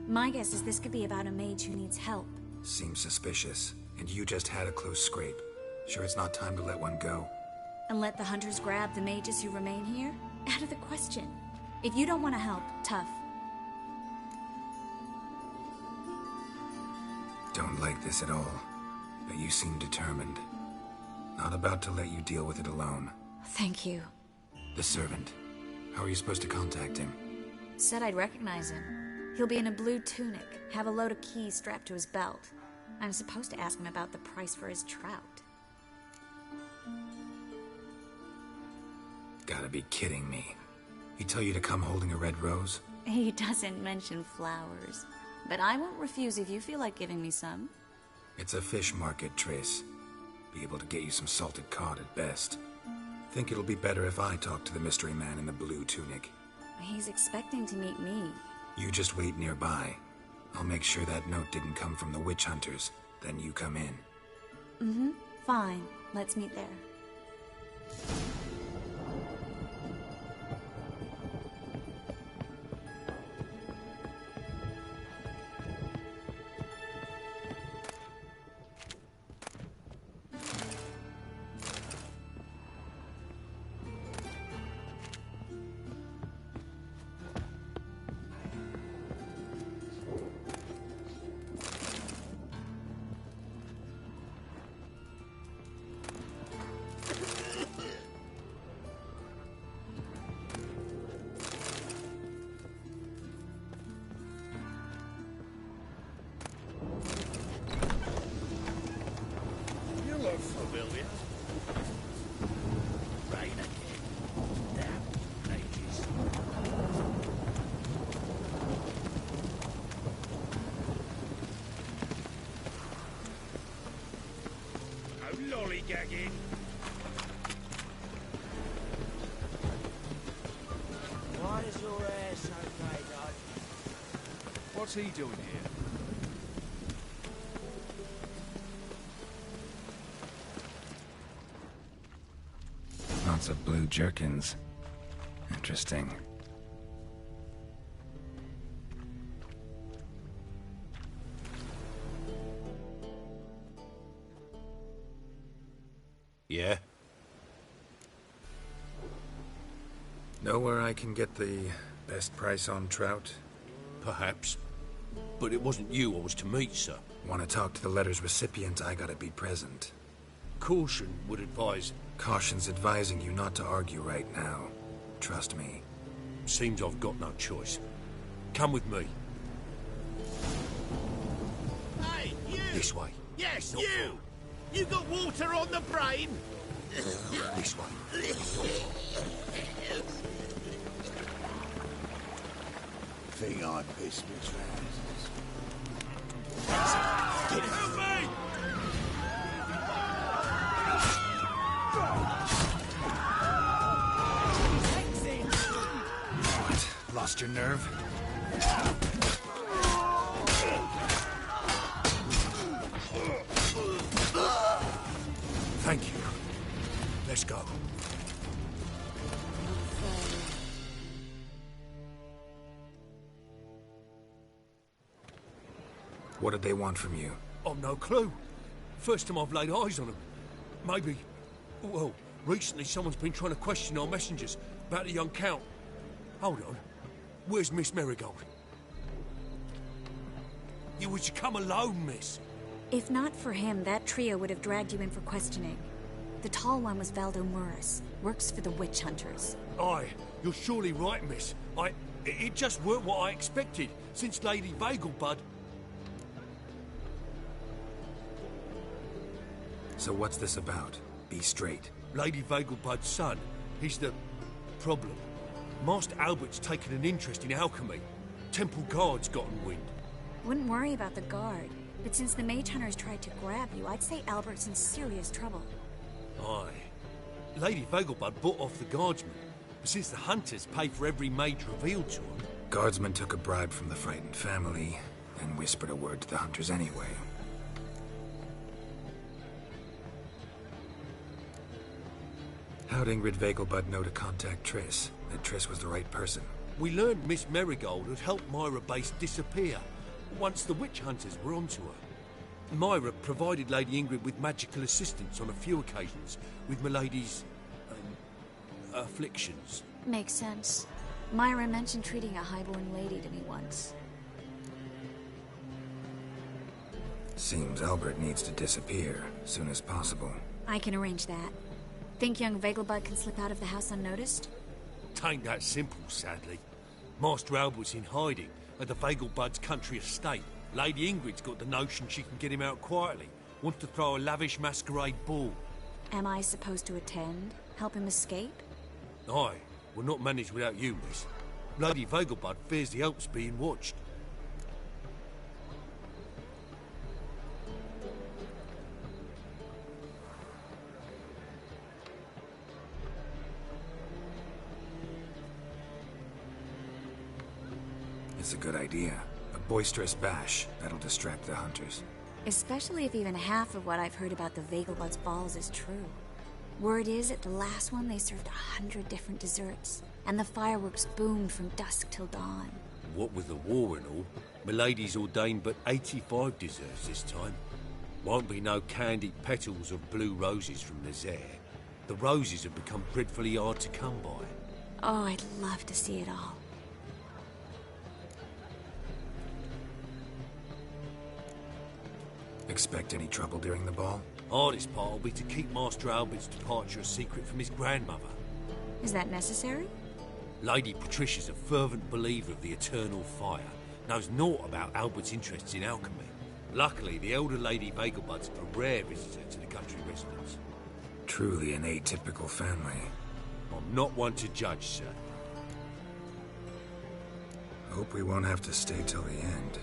My guess is this could be about a mage who needs help. Seems suspicious. And you just had a close scrape. Sure it's not time to let one go? And let the hunters grab the mages who remain here? Out of the question. If you don't want to help, tough. Don't like this at all. But you seem determined. Not about to let you deal with it alone. Thank you. The servant. How are you supposed to contact him? Said I'd recognize him. He'll be in a blue tunic, have a load of keys strapped to his belt. I'm supposed to ask him about the price for his trout. Gotta be kidding me. He tell you to come holding a red rose? He doesn't mention flowers. But I won't refuse if you feel like giving me some. It's a fish market, Trace. Be able to get you some salted cod at best. Think it'll be better if I talk to the mystery man in the blue tunic. He's expecting to meet me. You just wait nearby. I'll make sure that note didn't come from the witch hunters. Then you come in. Fine. Let's meet there. Familiar. Rain again. Damn mages. No lollygagging. Why is your hair so grey, though? What's he doing here? Lots of blue jerkins. Interesting. Yeah? Know where I can get the best price on trout? Perhaps. But it wasn't you I was to meet, sir. Want to talk to the letter's recipient, I gotta be present. Caution would advise... Caution's advising you not to argue right now. Trust me. Seems I've got no choice. Come with me. Hey, you! This way. Yes, you! You got water on the brain? This way. Think I pissed my trousers. Help me! What? Lost your nerve? Thank you. Let's go. So, What did they want from you? I've no clue. First time I've laid eyes on them. Maybe... Well, recently someone's been trying to question our messengers about the young Count. Hold on. Where's Miss Marigold? You would you come alone, miss? If not for him, that trio would have dragged you in for questioning. The tall one was Valdo Murris, works for the witch hunters. Aye, you're surely right, miss. It just weren't what I expected, since Lady Vegelbud... So what's this about? Be straight. Lady Vegelbud's son, he's the... problem. Master Albert's taken an interest in alchemy. Temple Guard's gotten wind. Wouldn't worry about the guard, but since the mage hunters tried to grab you, I'd say Albert's in serious trouble. Aye. Lady Vegelbud bought off the guardsmen, but since the hunters pay for every mage revealed to them... Guardsmen took a bribe from the frightened family, and whispered a word to the hunters anyway. How'd Ingrid Vegelbud know to contact Triss? That Triss was the right person? We learned Miss Marigold had helped Myra Base disappear, once the witch hunters were onto her. Myra provided Lady Ingrid with magical assistance on a few occasions, with Milady's... afflictions. Makes sense. Myra mentioned treating a highborn lady to me once. Seems Albert needs to disappear, soon as possible. I can arrange that. Think young Vegelbud can slip out of the house unnoticed? Tain't that simple, sadly. Master Albert's in hiding at the Vegelbud's country estate. Lady Ingrid's got the notion she can get him out quietly. Wants to throw a lavish masquerade ball. Am I supposed to attend? Help him escape? Aye, we'll not manage without you, miss. Lady Vegelbud fears the Alps being watched. It's a good idea. A boisterous bash. That'll distract the hunters. Especially if even half of what I've heard about the Vegelbud's balls is true. Word is, at the last one they served 100 different desserts, and the fireworks boomed from dusk till dawn. What with the war and all, Milady's ordained but 85 desserts this time. Won't be no candied petals of blue roses from Nazaire. The roses have become dreadfully hard to come by. Oh, I'd love to see it all. Expect any trouble during the ball? Hardest part will be to keep Master Albert's departure a secret from his grandmother. Is that necessary? Lady Patricia's a fervent believer of the eternal fire. Knows naught about Albert's interests in alchemy. Luckily, the elder Lady Vegelbud's a rare visitor to the country residence. Truly an atypical family. I'm not one to judge, sir. Hope we won't have to stay till the end.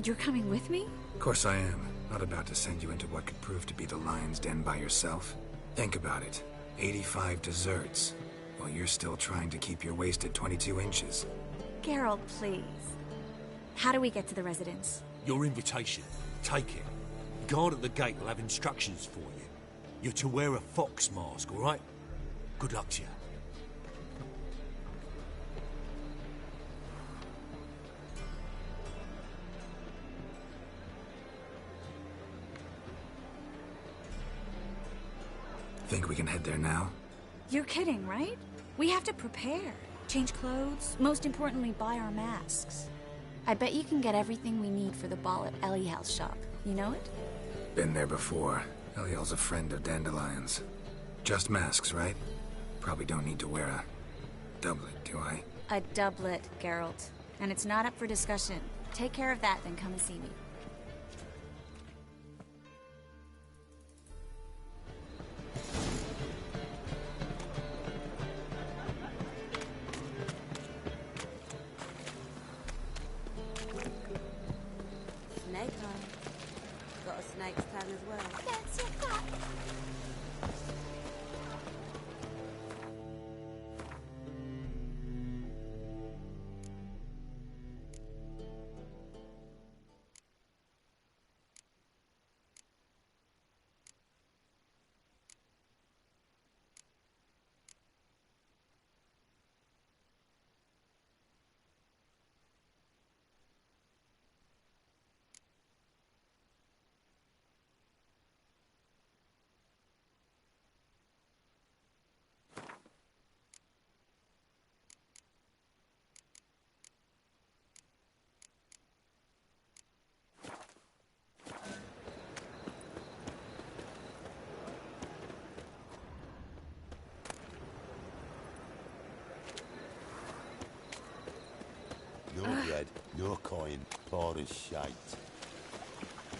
You're coming with me? Of course I am. Not about to send you into what could prove to be the lion's den by yourself. Think about it. 85 desserts, while you're still trying to keep your waist at 22 inches. Geralt, please. How do we get to the residence? Your invitation. Take it. Guard at the gate will have instructions for you. You're to wear a fox mask, all right? Good luck to you. Think we can head there now? You're kidding, right? We have to prepare. Change clothes, most importantly, buy our masks. I bet you can get everything we need for the ball at Eliel's shop. You know it? Been there before. Eliel's a friend of Dandelion's. Just masks, right? Probably don't need to wear a doublet, do I? A doublet, Geralt. And it's not up for discussion. Take care of that, then come and see me. Snake tongue. Got a snake's tongue as well. That's your cat. bread, your coin, poor as shite.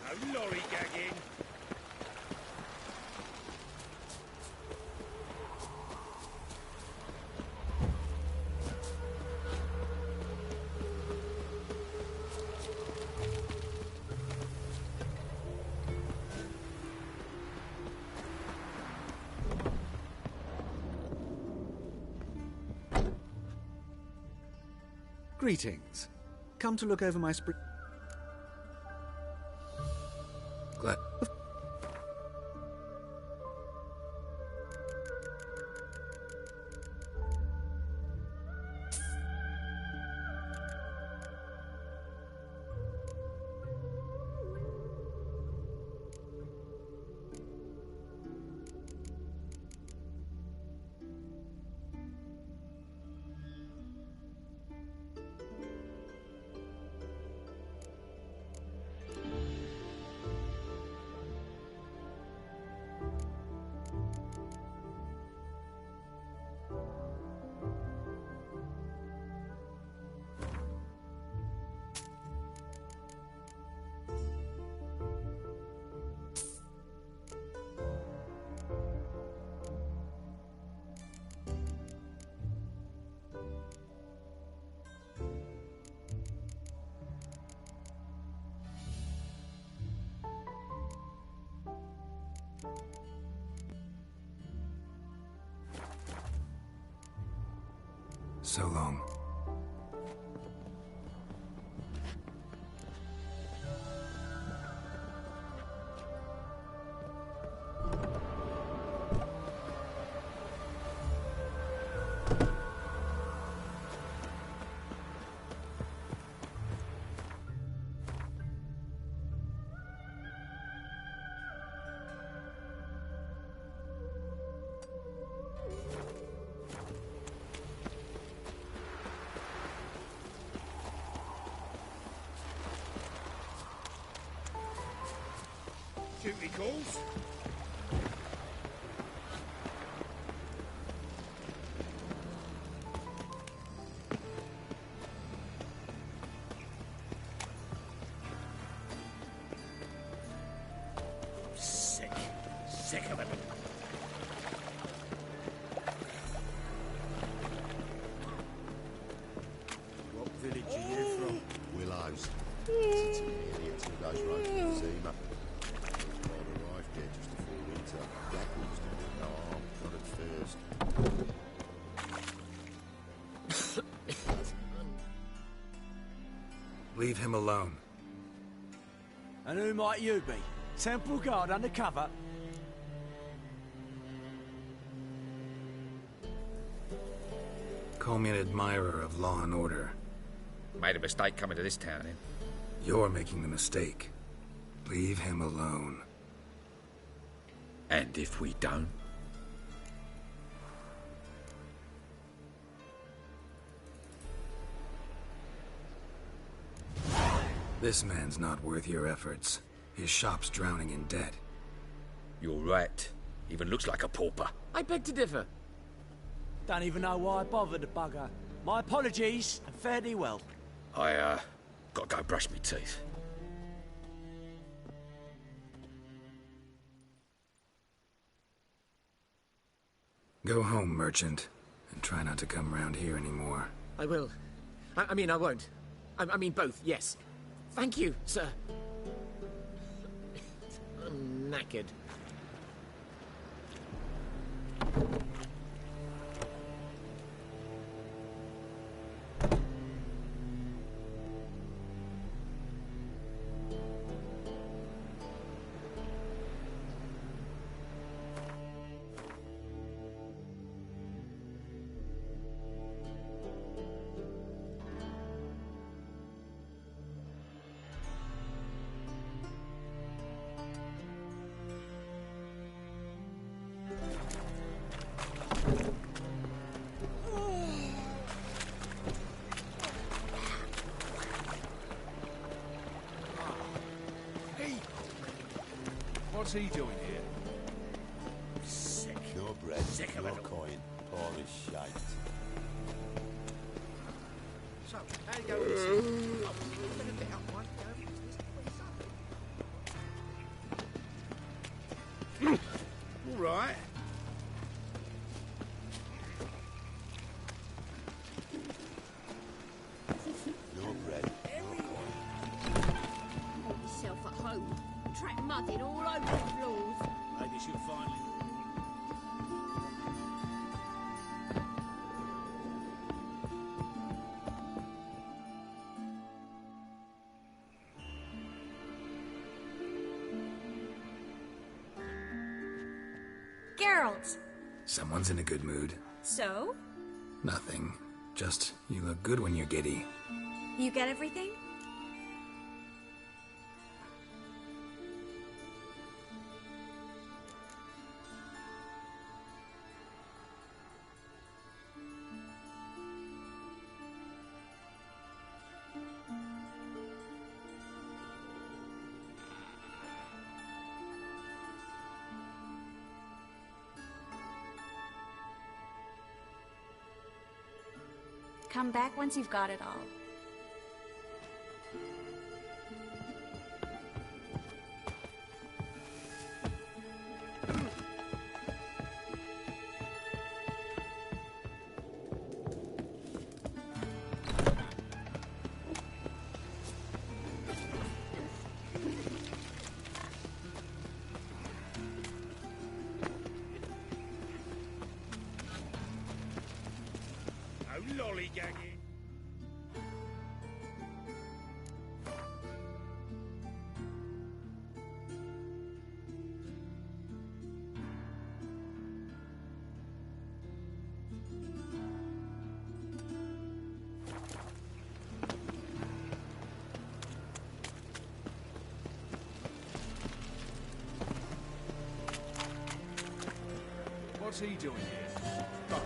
No lorry gagging. Greetings. Come to look over my spring. Glad. So long. Duty calls. Sick. Sick of it. What village are you from? Willows. It's nearly a 2 days ride from Zima. God arrived here just before winter. Blackwood's did it no harm, not at first. Leave him alone. And who might you be? Temple Guard undercover? Call me an admirer of law and order. Made a mistake coming to this town, eh? You're making the mistake. Leave him alone. And if we don't? This man's not worth your efforts. His shop's drowning in debt. You're right. Even looks like a pauper. I beg to differ. Don't even know why I bothered the bugger. My apologies, and fare thee well. I, gotta go brush me teeth. Go home, merchant, and try not to come round here anymore. I will. I mean, I won't. I mean, both, yes. Thank you, sir. I'm knackered. What's he doing here? Sick. Your bread, Sick of your it. coin, poor as shite. So, how'd it go with this? Oh, we're gonna get up one, All right. Your bread. Hold yourself at home. Track mudding all over the floors. Maybe she'll finally... Geralt! Someone's in a good mood. So? Nothing. Just, you look good when you're giddy. You get everything? Come back once you've got it all. No lollygagging. What's he doing here? Oh,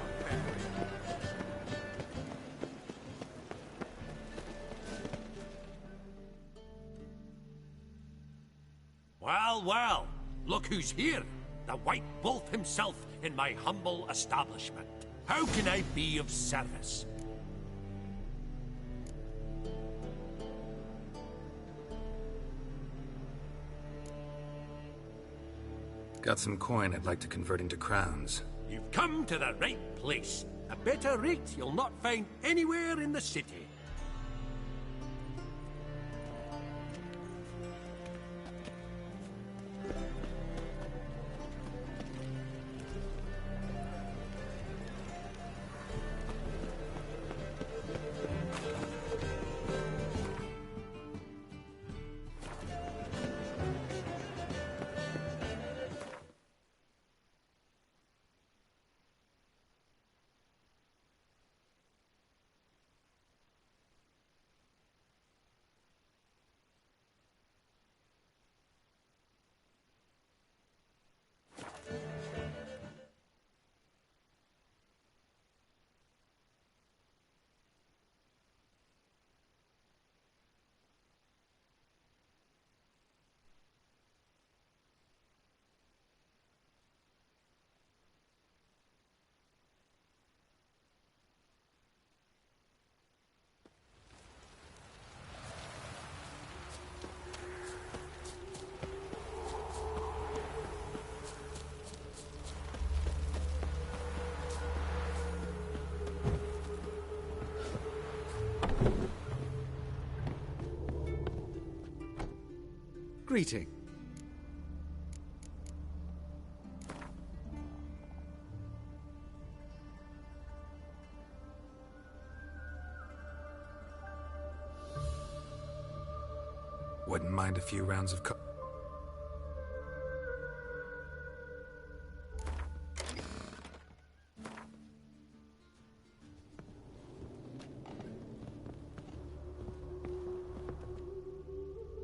Well, well, look who's here. The White Wolf himself in my humble establishment. How can I be of service? Got some coin I'd like to convert into crowns. You've come to the right place. A better rate you'll not find anywhere in the city. greeting. Wouldn't mind a few rounds of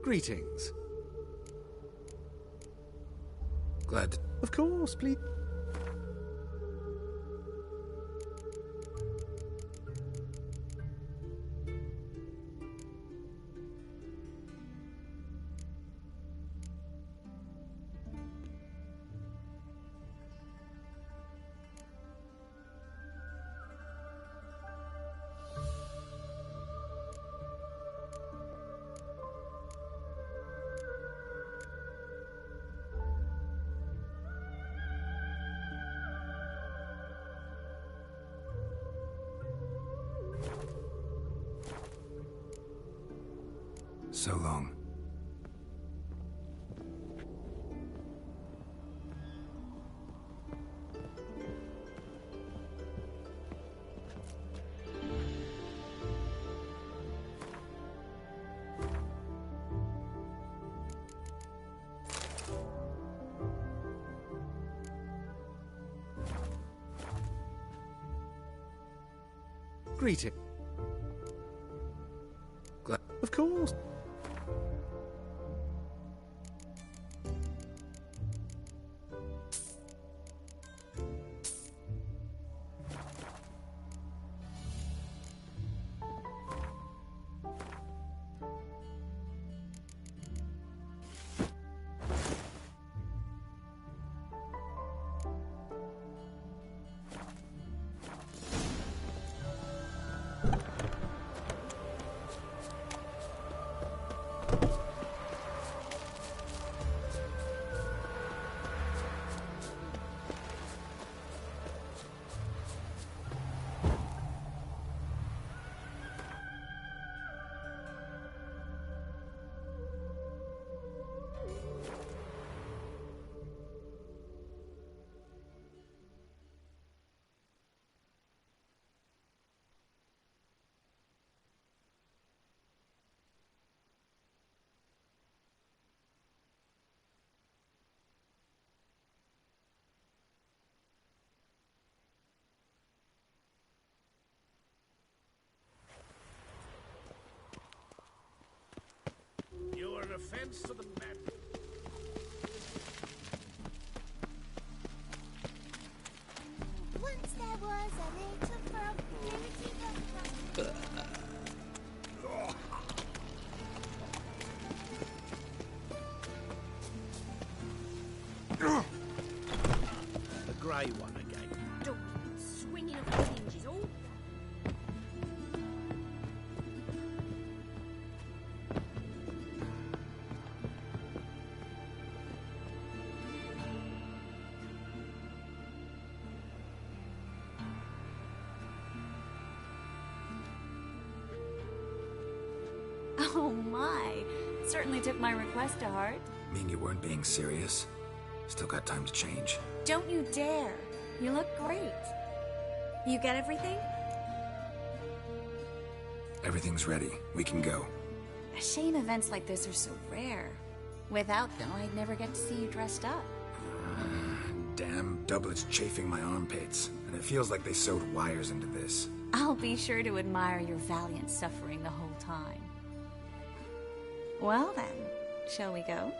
Greetings. Glad. Of course, please. so long. Greeting. Of course. You're an offence to the men. Once there was a little frog, The grey one again. Door swinging off the hinges all. Oh my. Certainly took my request to heart. Mean you weren't being serious? Still got time to change. Don't you dare. You look great. You get everything? Everything's ready. We can go. A shame events like this are so rare. Without them, I'd never get to see you dressed up. Damn doublets chafing my armpits. And it feels like they sewed wires into this. I'll be sure to admire your valiant suffering the whole time. Well then, shall we go?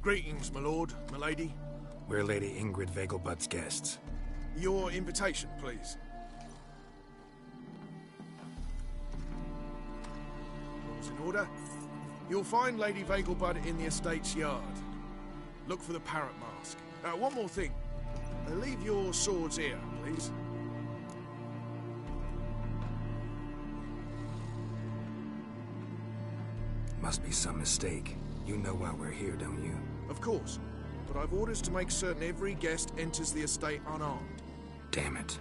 Greetings, my lord, my lady. We're Lady Ingrid Vegelbud's guests. Your invitation, please. All's in order. You'll find Lady Vegelbud in the estate's yard. Look for the parrot mask. One more thing. Leave your swords here, please. Must be some mistake. You know why we're here, don't you? Of course. But I've orders to make certain every guest enters the estate unarmed. Damn it.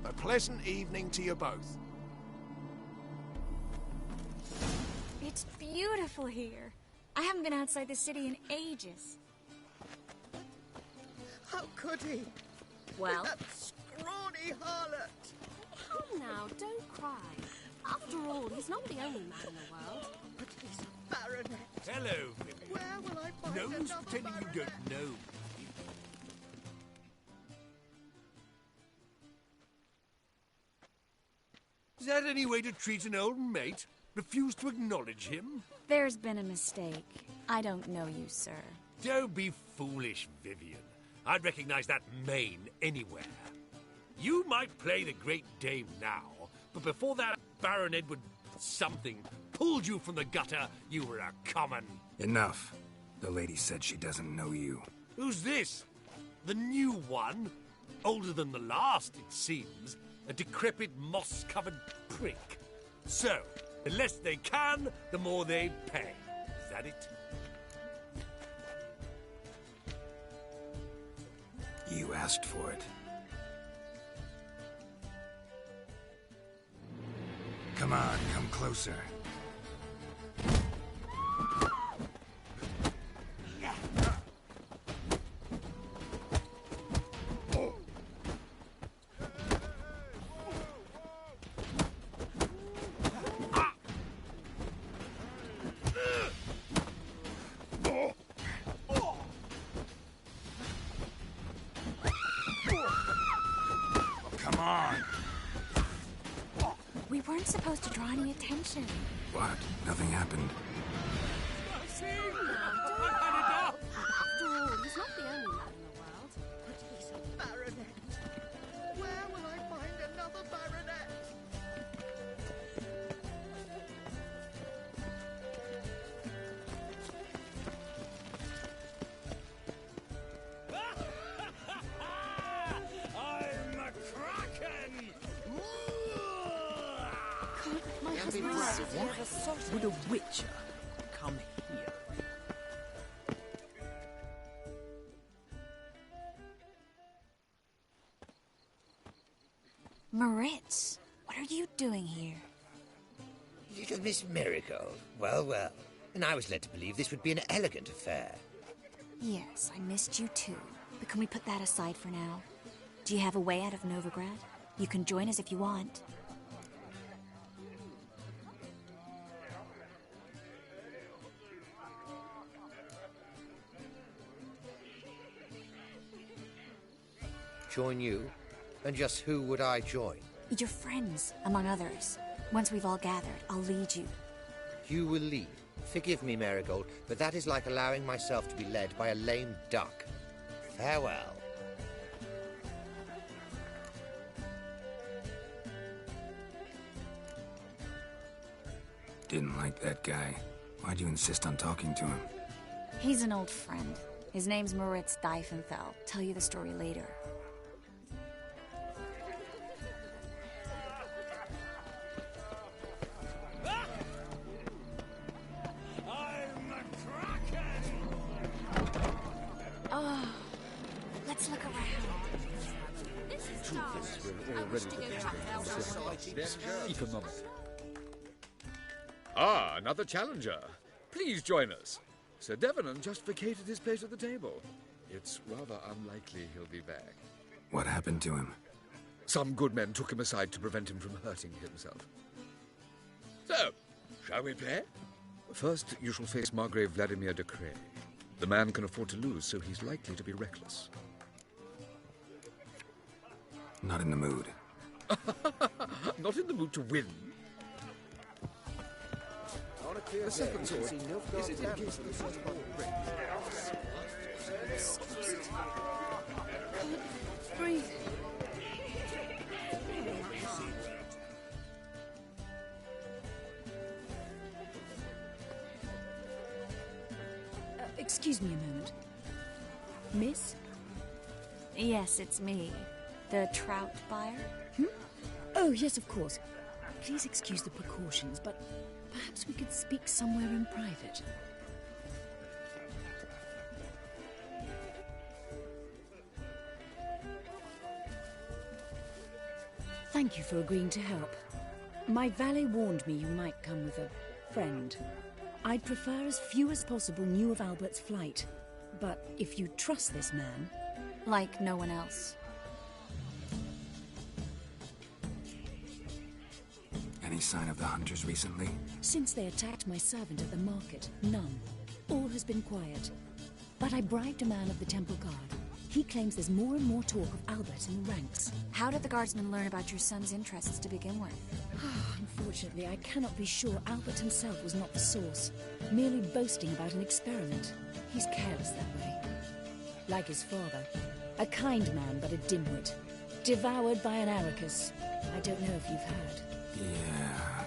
A pleasant evening to you both. It's beautiful here. I haven't been outside the city in ages. How could he? Well? That scrawny harlot! Come now, don't cry. After all, he's not the only man in the world. But he's a Baronet. Hello, Vivian. Where will I find No use another pretending baronet? you don't know. Is that any way to treat an old mate? Refuse to acknowledge him? There's been a mistake. I don't know you, sir. Don't be foolish, Vivian. I'd recognize that mane anywhere. You might play the Great Dame now, but before that Baron Edward something pulled you from the gutter, you were a common... Enough. The lady said she doesn't know you. Who's this? The new one? Older than the last, it seems. A decrepit, moss-covered prick. So, the less they can, the more they pay. Is that it? You asked for it. Come on, come closer. Come on. We weren't supposed to draw any attention. What? Nothing happened. After all, he's not the only lad in the world. But he's a baronet. Where will I find another baronet? I'm a kraken! My husband What? Would a witcher come here? Moritz, what are you doing here? Little Miss Marigold. Well, well. And I was led to believe this would be an elegant affair. Yes, I missed you too. But can we put that aside for now? Do you have a way out of Novigrad? You can join us if you want. Join you? And just who would I join? Your friends, among others. Once we've all gathered, I'll lead you. You will lead. Forgive me, Marigold, but that is like allowing myself to be led by a lame duck. Farewell. Didn't like that guy. Why'd you insist on talking to him? He's an old friend. His name's Moritz Diefenfeld. Tell you the story later. Oh, let's look around. This is Charles. I wish to go track outside. Economic. Ah, another challenger. Please join us. Sir Devenant just vacated his place at the table. It's rather unlikely he'll be back. What happened to him? Some good men took him aside to prevent him from hurting himself. So, shall we play? First, you shall face Margrave Vladimir de Cray. The man can afford to lose, so he's likely to be reckless. Not in the mood. Not in the mood to win. The second sword, is it in case the first part breaks? Breathe. Excuse me a moment. Miss? Yes, it's me. The trout buyer? Oh, yes, of course. Please excuse the precautions, but perhaps we could speak somewhere in private. Thank you for agreeing to help. My valet warned me you might come with a friend. I'd prefer as few as possible knew of Albert's flight. But if you trust this man... Like no one else. Any Any sign of the hunters recently? Since they attacked my servant at the market, none. All has been quiet. But I bribed a man of the Temple Guard. He claims there's more and more talk of Albert in the ranks. How did the guardsmen learn about your son's interests to begin with? Unfortunately, I cannot be sure Albert himself was not the source, merely boasting about an experiment. He's careless that way. Like his father. A kind man, but a dimwit. Devoured by an Arrakis. I don't know if you've heard. Yeah.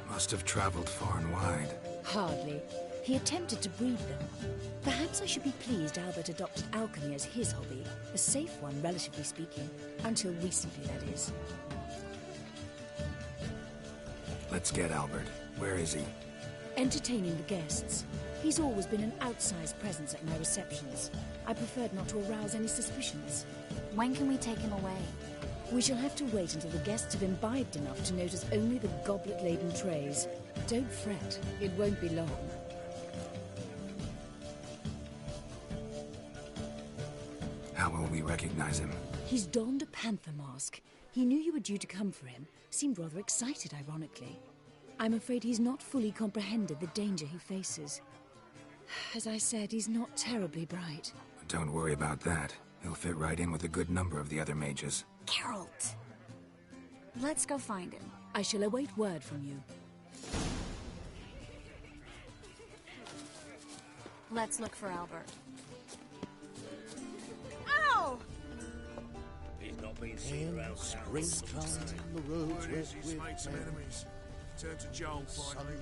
Must have traveled far and wide. Hardly. He attempted to breed them. Perhaps I should be pleased Albert adopted alchemy as his hobby. A safe one, relatively speaking. Until recently, that is. Let's get Albert. Where is he? Entertaining the guests. He's always been an outsized presence at my receptions. I preferred not to arouse any suspicions. When can we take him away? We shall have to wait until the guests have imbibed enough to notice only the goblet-laden trays. Don't fret. It won't be long. How will we recognize him? He's donned a panther mask. He knew you were due to come for him. Seemed rather excited, ironically. I'm afraid he's not fully comprehended the danger he faces. As I said, he's not terribly bright. Don't worry about that. He'll fit right in with a good number of the other mages. Geralt! Let's go find him. I shall await word from you. Let's look for Albert. Ow! He's not been seen around springtime. The roads he's made some enemies. Turn to Joel finally.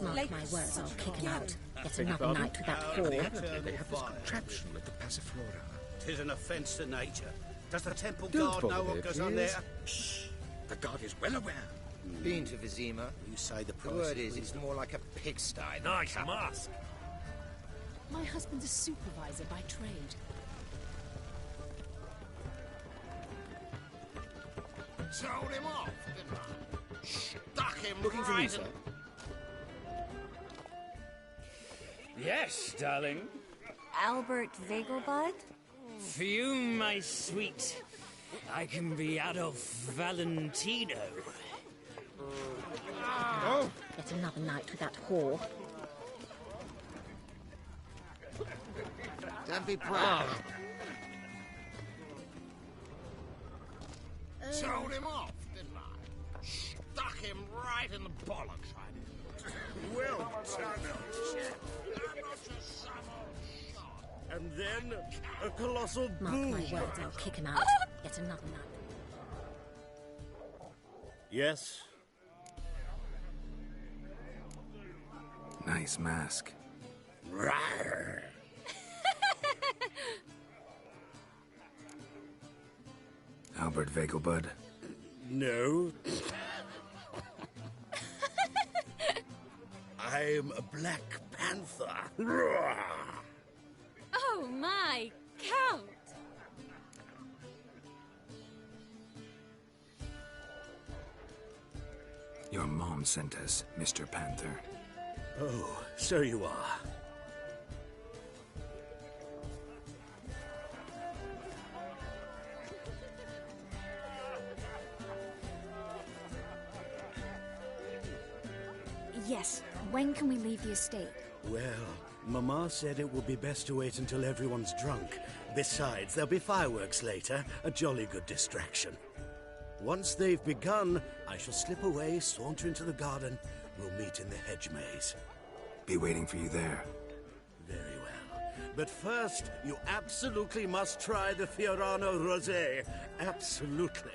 Mark my words, I'll kick him out. Get another night with that whore. They have this contraption at the Passiflora. 'Tis an offence to nature. Does the Temple Don't Guard bother know me, what goes please. on there? Shh! The guard is well aware. Been to Vizima? You say the The price. word is, it's more like a pigsty. than a Nice cabin. mask. My husband's a supervisor by trade. Told him off, didn't I? Stuck him Looking for me, right sir? Yes, darling. Albert Vegelbud? For you, my sweet, I can be Adolf Valentino. Oh! Get another night with that whore. Don't be proud. Ah. Told him off, didn't I? Stuck him right in the bollocks, I did. Well done, and then a colossal Mark boom. my words, I'll kick him out. Get another night. Yes. Nice mask. Rawr. Albert Vegelbud. No. I'm a Black Panther. Rawr. Oh my, Count! Your mom sent us, Mr. Panther. Oh, so you are. Yes. When can we leave the estate? Well, Mama said it would be best to wait until everyone's drunk. Besides, there'll be fireworks later, a jolly good distraction. Once they've begun, I shall slip away, saunter into the garden. We'll meet in the hedge maze. Be waiting for you there. Very well. But first, you absolutely must try the Fiorano Rosé. Absolutely.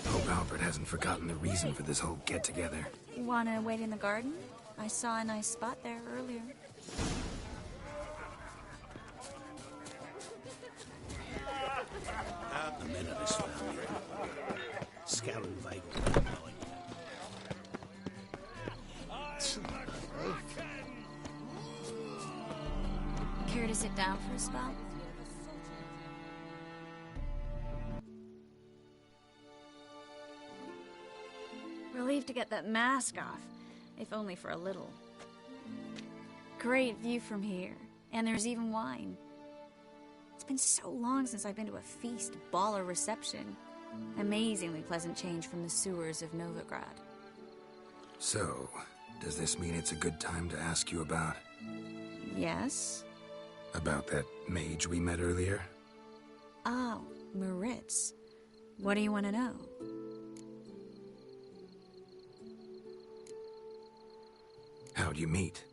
Hope Albert hasn't forgotten the reason for this whole get-together. Wanna wait in the garden? I saw a nice spot there earlier. The men of this family. Scarron Vagel. Care to sit down for a spell? Relieved to get that mask off, if only for a little. Great view from here, and there's even wine. It's been so long since I've been to a feast, ball, or reception. Amazingly pleasant change from the sewers of Novigrad. So, does this mean it's a good time to ask you about... Yes? About that mage we met earlier? Oh, Maritz. What do you want to know? How'd you meet?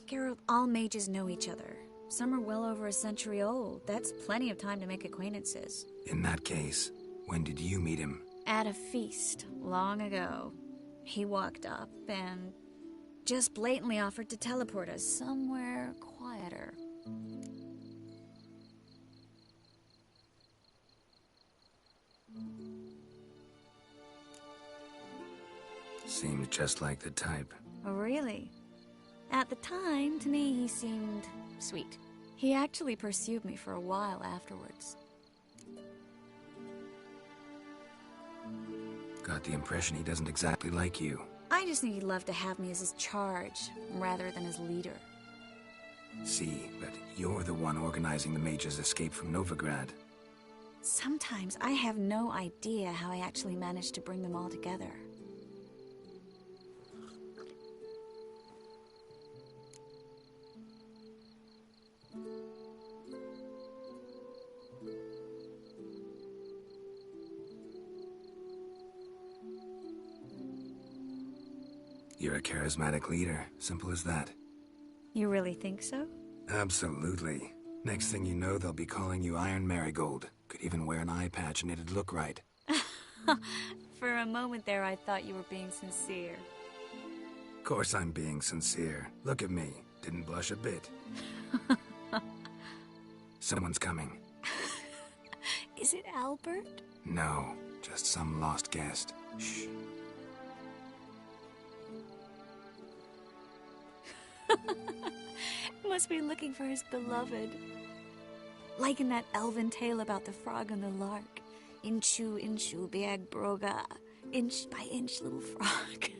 Geralt, all mages know each other. Some are well over a century old. That's plenty of time to make acquaintances. In that case, when did you meet him? At a feast, long ago. He walked up and just blatantly offered to teleport us somewhere quieter. Seems just like the type. Oh, really? At the time, to me, he seemed sweet. He actually pursued me for a while afterwards. Got the impression he doesn't exactly like you. I just think he'd love to have me as his charge, rather than his leader. See, but you're the one organizing the mage's escape from Novigrad. Sometimes I have no idea how I actually managed to bring them all together. You're a charismatic leader. Simple as that. You really think so? Absolutely. Next thing you know, they'll be calling you Iron Marigold. Could even wear an eye patch and it'd look right. For a moment there, I thought you were being sincere. Of course I'm being sincere. Look at me. Didn't blush a bit. Someone's coming. Is it Albert? No, just some lost guest. Shh. Must be looking for his beloved. Like in that elven tale about the frog and the lark. Inchu, inchu, biag broga. Inch by inch, little frog.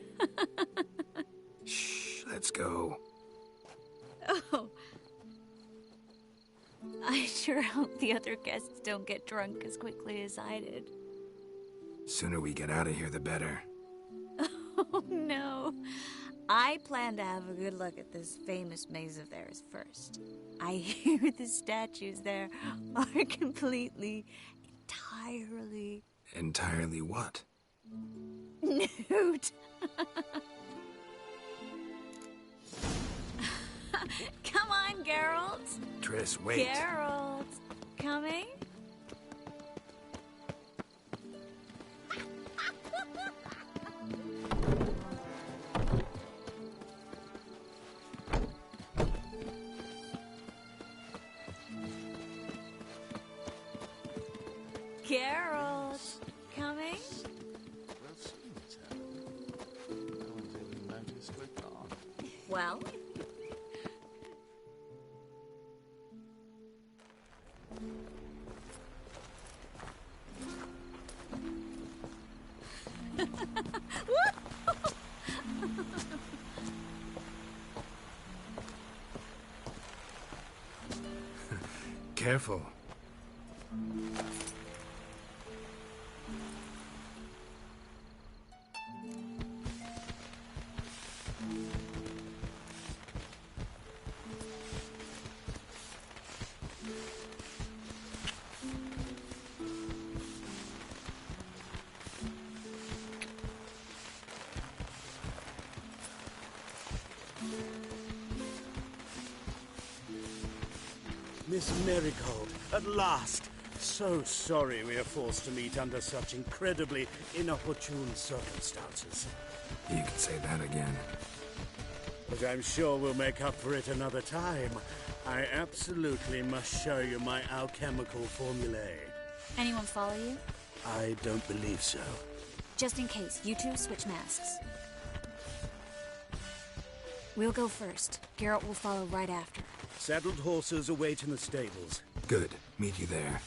Shh, let's go. Oh. I sure hope the other guests don't get drunk as quickly as I did. Sooner we get out of here, the better. Oh, no. I plan to have a good look at this famous maze of theirs first. I hear the statues there are completely, entirely... Entirely what? Nude. Come on, Geralt. Triss, wait. Geralt. Coming? Geralt, coming? Well? Careful. Miss Marigold, at last! So sorry we are forced to meet under such incredibly inopportune circumstances. You could say that again. But I'm sure we'll make up for it another time. I absolutely must show you my alchemical formulae. Anyone follow you? I don't believe so. Just in case, you two switch masks. We'll go first. Geralt will follow right after. Saddled horses await in the stables. Good. Meet you there.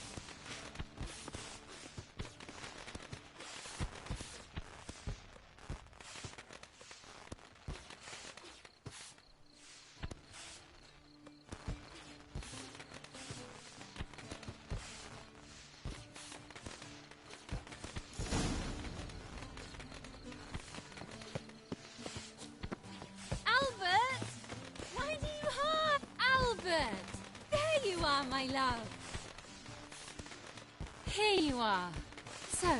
Ah, my love. Here you are. So,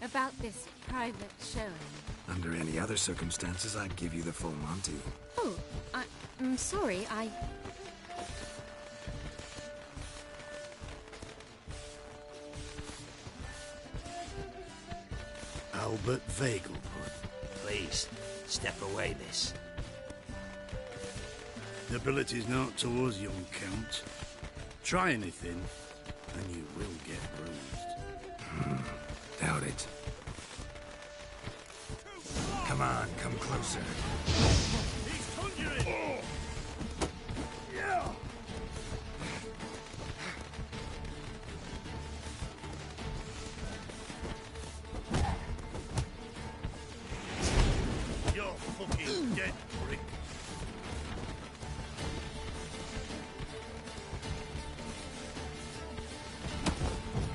about this private showing. Under any other circumstances, I'd give you the full Monty. Oh, I'm sorry, Albert Vegelbud. Please, step away, miss. The ability's not towards young Count. Try anything, and you will get bruised. Doubt it. Come on, come closer. He's conjuring! Yeah! You're fucking dead, prick.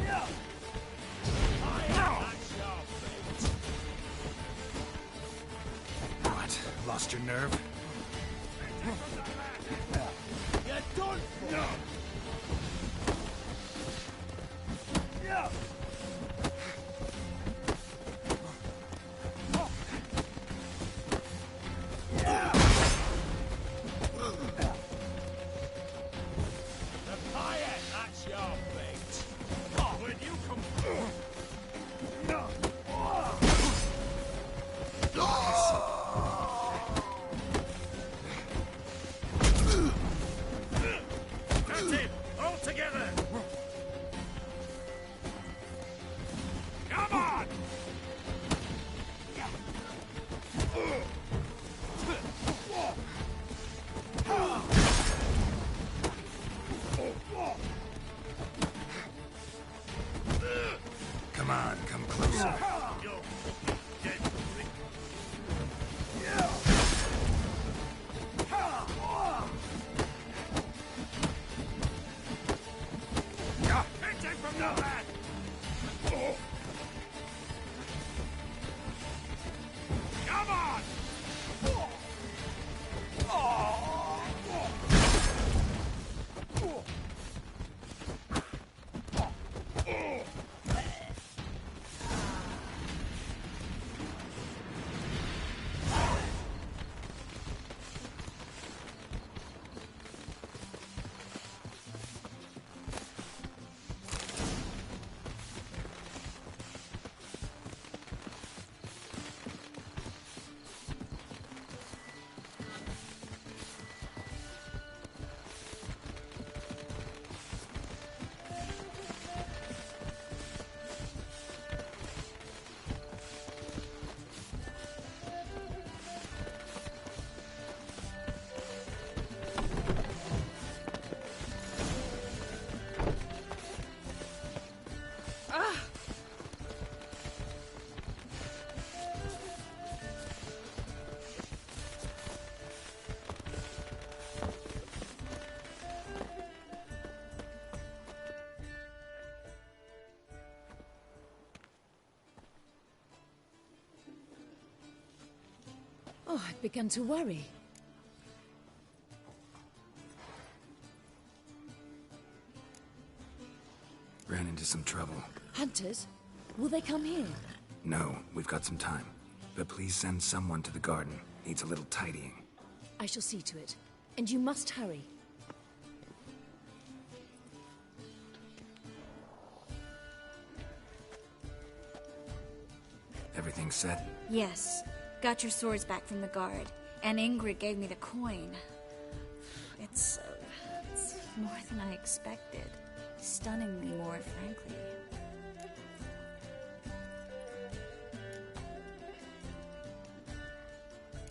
Yeah! What? Lost your nerve? You're done for! No! Yeah! The fire, that's your fate. Oh, when you come... No! That's it! All together! Come on! Come on, come closer. You're fucking dead, prick. Hit him from the back! Come on! Oh, I'd begun to worry. Ran into some trouble. Hunters? Will they come here? No, we've got some time. But please send someone to the garden. Needs a little tidying. I shall see to it. And you must hurry. Everything set? Yes. Got your swords back from the guard. And Ingrid gave me the coin. It's more than I expected. Stunningly more, frankly.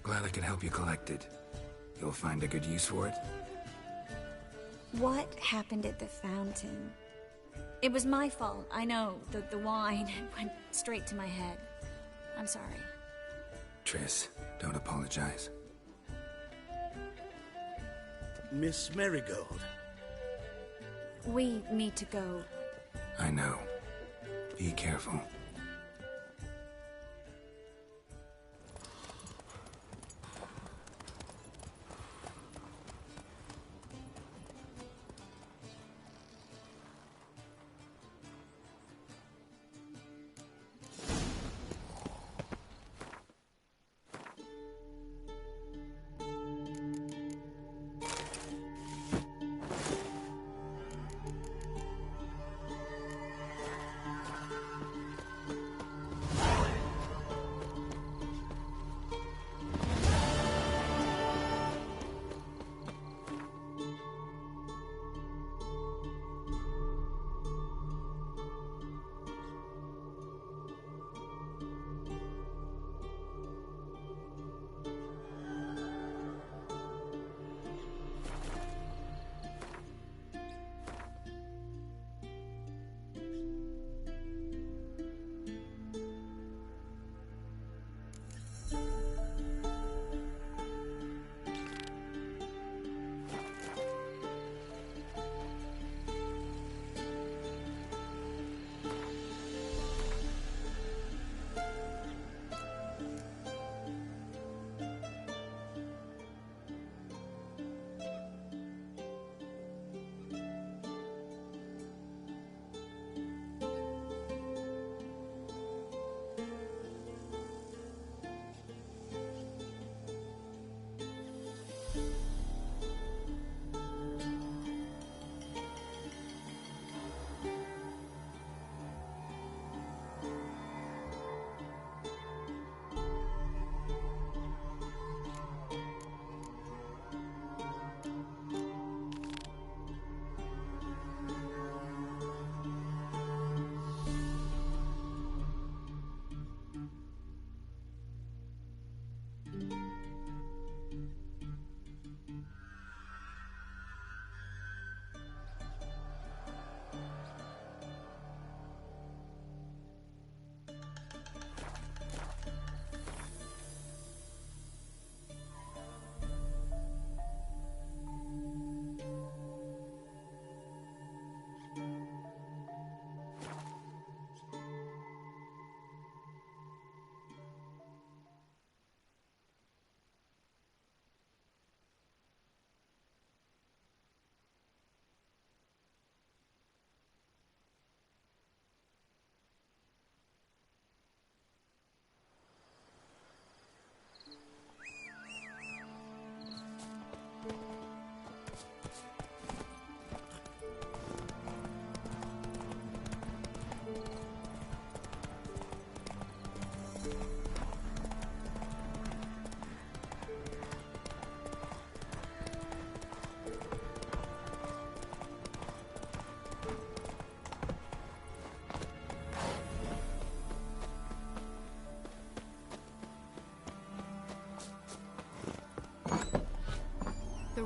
Glad I could help you collect it. You'll find a good use for it? What happened at the fountain? It was my fault, I know. The wine went straight to my head. I'm sorry. Triss, don't apologize. Miss Marigold. We need to go. I know. Be careful.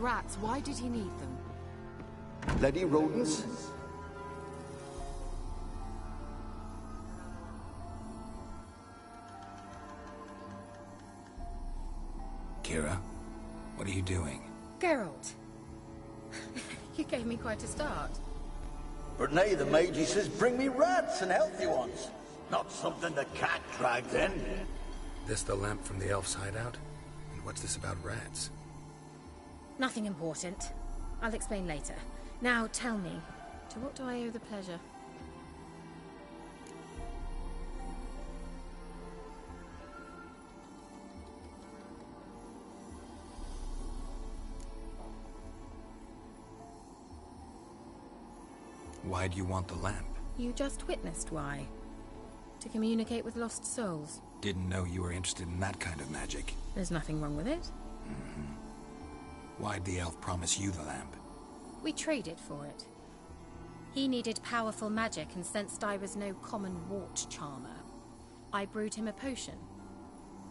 rats, why did he need them? Bloody rodents. Kira, what are you doing? Geralt. You gave me quite a start. But now the Magi says bring me rats and healthy ones. Not something the cat dragged in. This the lamp from the elf's hideout? And what's this about rats? Nothing important. I'll explain later. Now, tell me, to what do I owe the pleasure? Why do you want the lamp? You just witnessed why. To communicate with lost souls. Didn't know you were interested in that kind of magic. There's nothing wrong with it. Mm-hmm. Why'd the elf promise you the lamp? We traded for it. He needed powerful magic and sensed I was no common wart charmer. I brewed him a potion.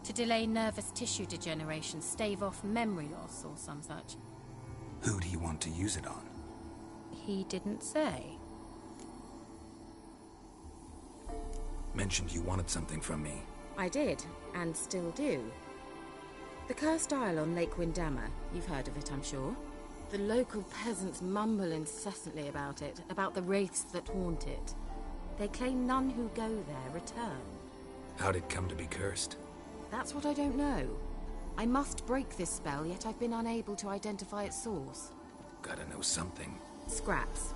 To delay nervous tissue degeneration, stave off memory loss or some such. Who'd he want to use it on? He didn't say. Mentioned you wanted something from me. I did, and still do. The cursed isle on Lake Windammer. You've heard of it, I'm sure. The local peasants mumble incessantly about it, about the wraiths that haunt it. They claim none who go there return. How'd it come to be cursed? That's what I don't know. I must break this spell, yet I've been unable to identify its source. Gotta know something. Scraps.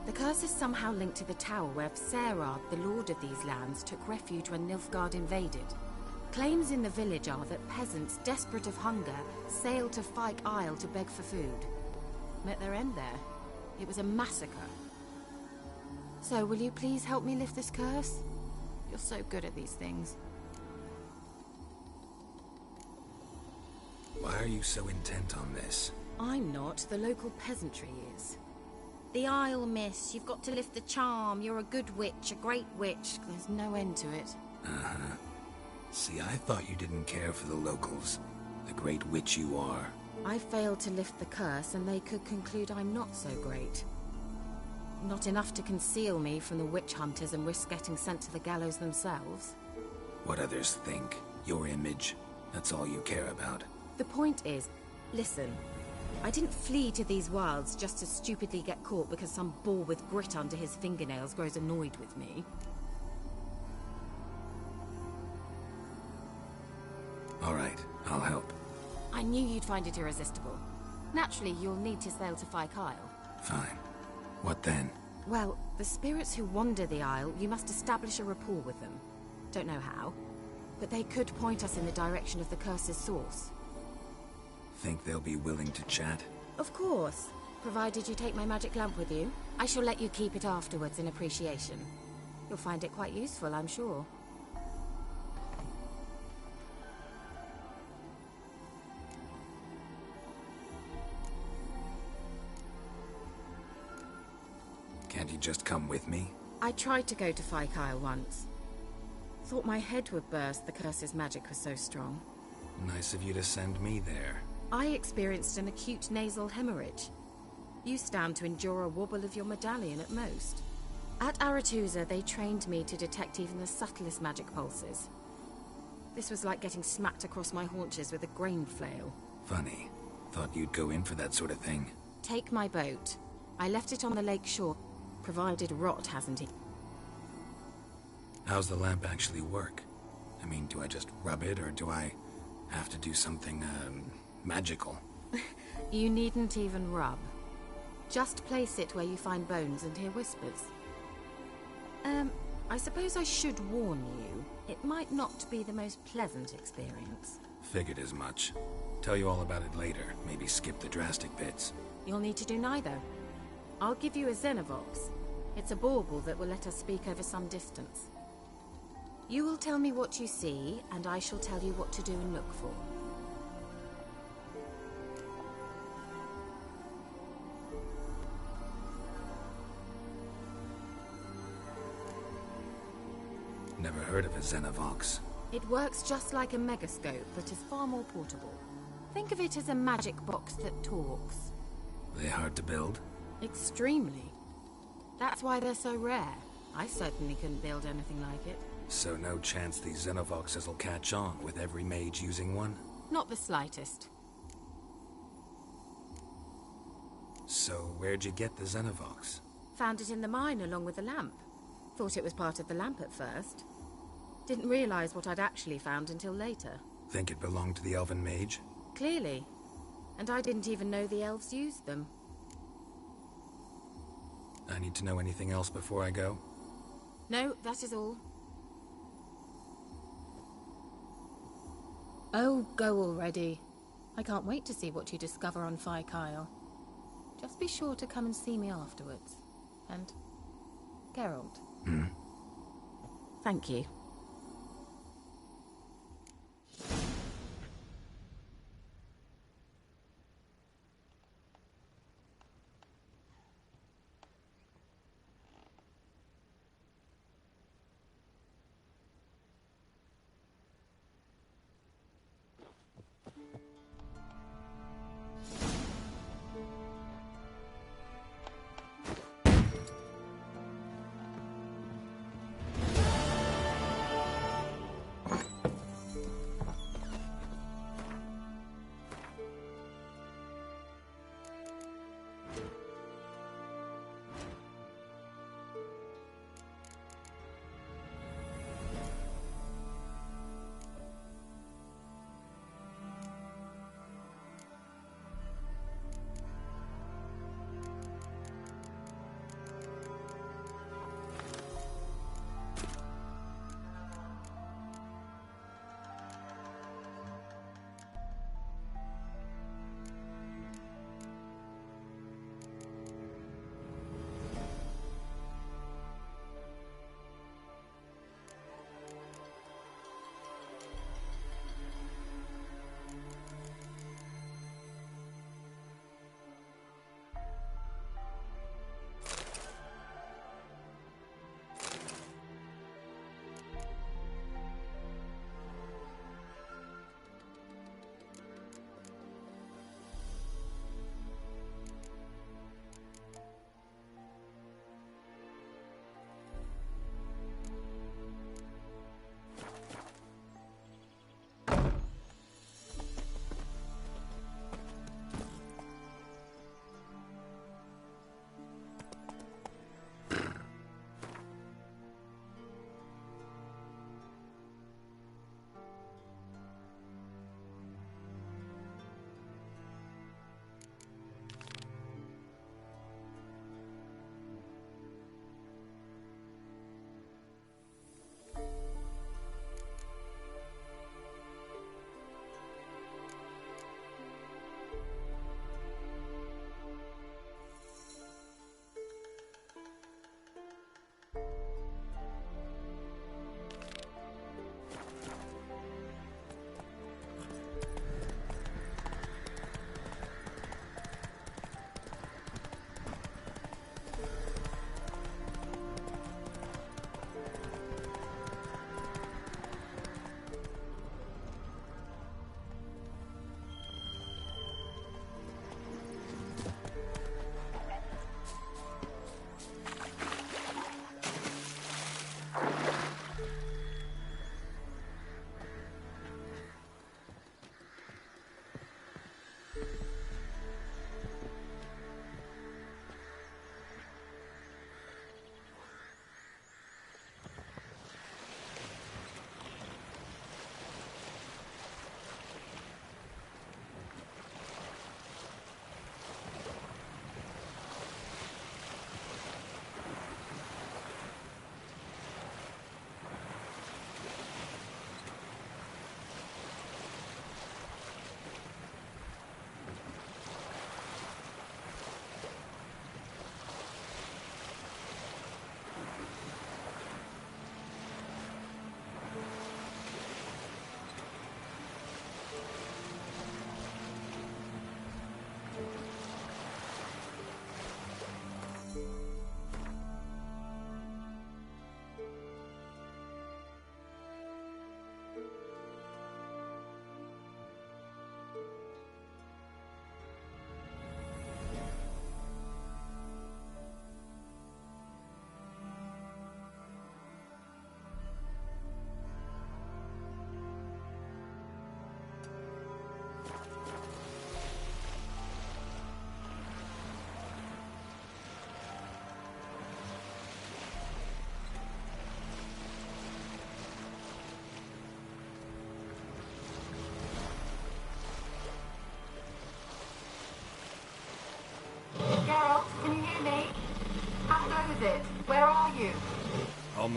The curse is somehow linked to the tower where Serard, the lord of these lands, took refuge when Nilfgaard invaded. Claims in the village are that peasants, desperate of hunger, sailed to Fyke Isle to beg for food. Met their end there. It was a massacre. So, will you please help me lift this curse? You're so good at these things. Why are you so intent on this? I'm not. The local peasantry is. The Isle, miss. You've got to lift the charm. You're a good witch, a great witch. There's no end to it. Uh-huh. See, I thought you didn't care for the locals. The great witch you are. I failed to lift the curse, and they could conclude I'm not so great. Not enough to conceal me from the witch hunters and risk getting sent to the gallows themselves. What others think. Your image. That's all you care about. The point is, listen. I didn't flee to these wilds just to stupidly get caught because some boar with grit under his fingernails grows annoyed with me. All right, I'll help. I knew you'd find it irresistible. Naturally, you'll need to sail to Fyke Isle. Fine. What then? Well, the spirits who wander the Isle, you must establish a rapport with them. Don't know how, but they could point us in the direction of the curse's source. Think they'll be willing to chat? Of course. Provided you take my magic lamp with you. I shall let you keep it afterwards in appreciation. You'll find it quite useful, I'm sure. Can't you just come with me? I tried to go to Fyke Isle once. Thought my head would burst, the curse's magic was so strong. Nice of you to send me there. I experienced an acute nasal hemorrhage. You stand to endure a wobble of your medallion at most. At Aretusa, they trained me to detect even the subtlest magic pulses. This was like getting smacked across my haunches with a grain flail. Funny. Thought you'd go in for that sort of thing. Take my boat. I left it on the lake shore, provided rot hasn't it. How's the lamp actually work? I mean, do I just rub it, or do I have to do something, magical? You needn't even rub. Just place it where you find bones and hear whispers. I suppose I should warn you. It might not be the most pleasant experience. Figured as much. Tell you all about it later. Maybe skip the drastic bits. You'll need to do neither. I'll give you a Xenovox. It's a bauble that will let us speak over some distance. You will tell me what you see, and I shall tell you what to do and look for. Never heard of a Xenovox. It works just like a megascope, but is far more portable. Think of it as a magic box that talks. They hard to build? Extremely. That's why they're so rare. I certainly couldn't build anything like it. So no chance these Xenovoxes will catch on with every mage using one? Not the slightest. So where'd you get the Xenovox? Found it in the mine along with the lamp. Thought it was part of the lamp at first. Didn't realize what I'd actually found until later. Think it belonged to the elven mage? Clearly. And I didn't even know the elves used them. I need to know anything else before I go? No, that is all. Oh, go already. I can't wait to see what you discover on Phi Kyle. Just be sure to come and see me afterwards. And... Geralt. Thank you.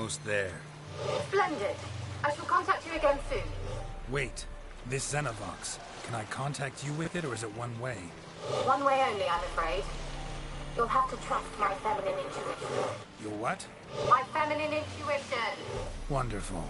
almost there. Splendid. I shall contact you again soon. Wait, this Xenovox. Can I contact you with it, or is it one way? One way only, I'm afraid. You'll have to trust my feminine intuition. Your what? My feminine intuition! Wonderful.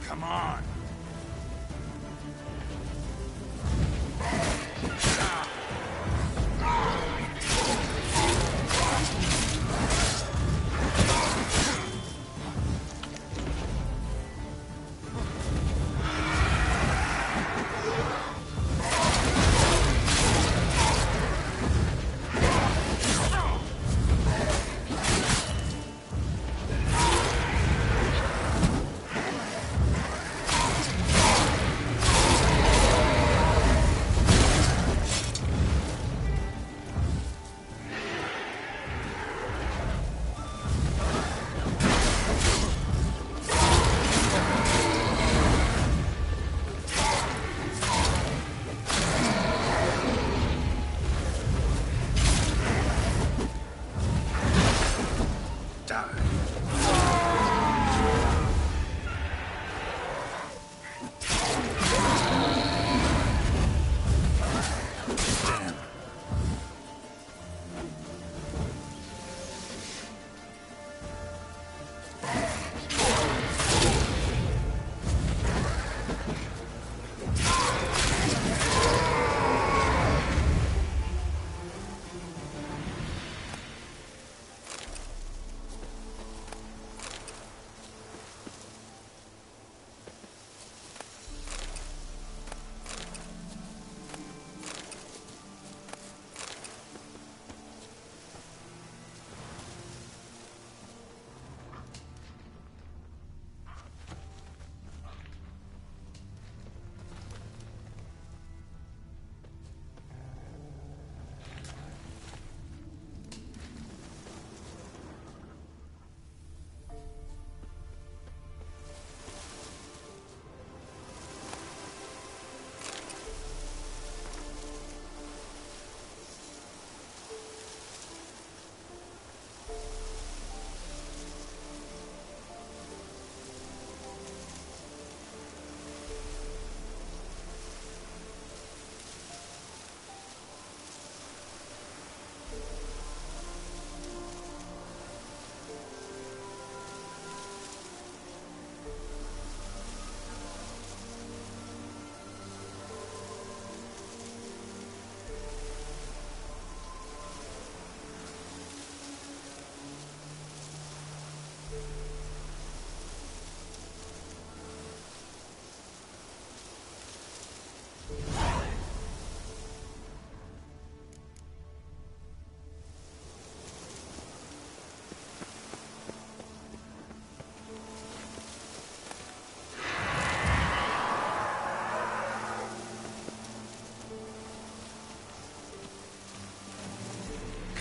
Come on.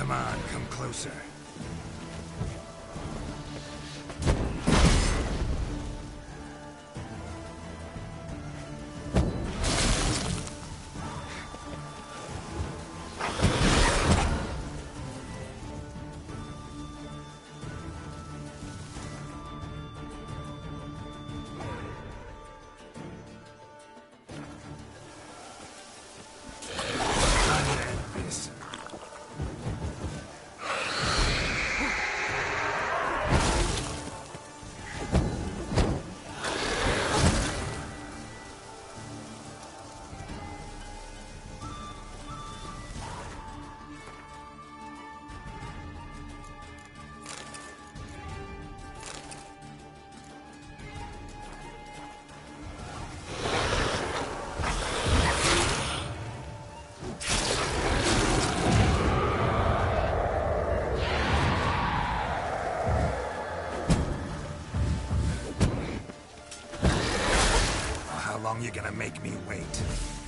Come on, come closer. long you gonna make me wait?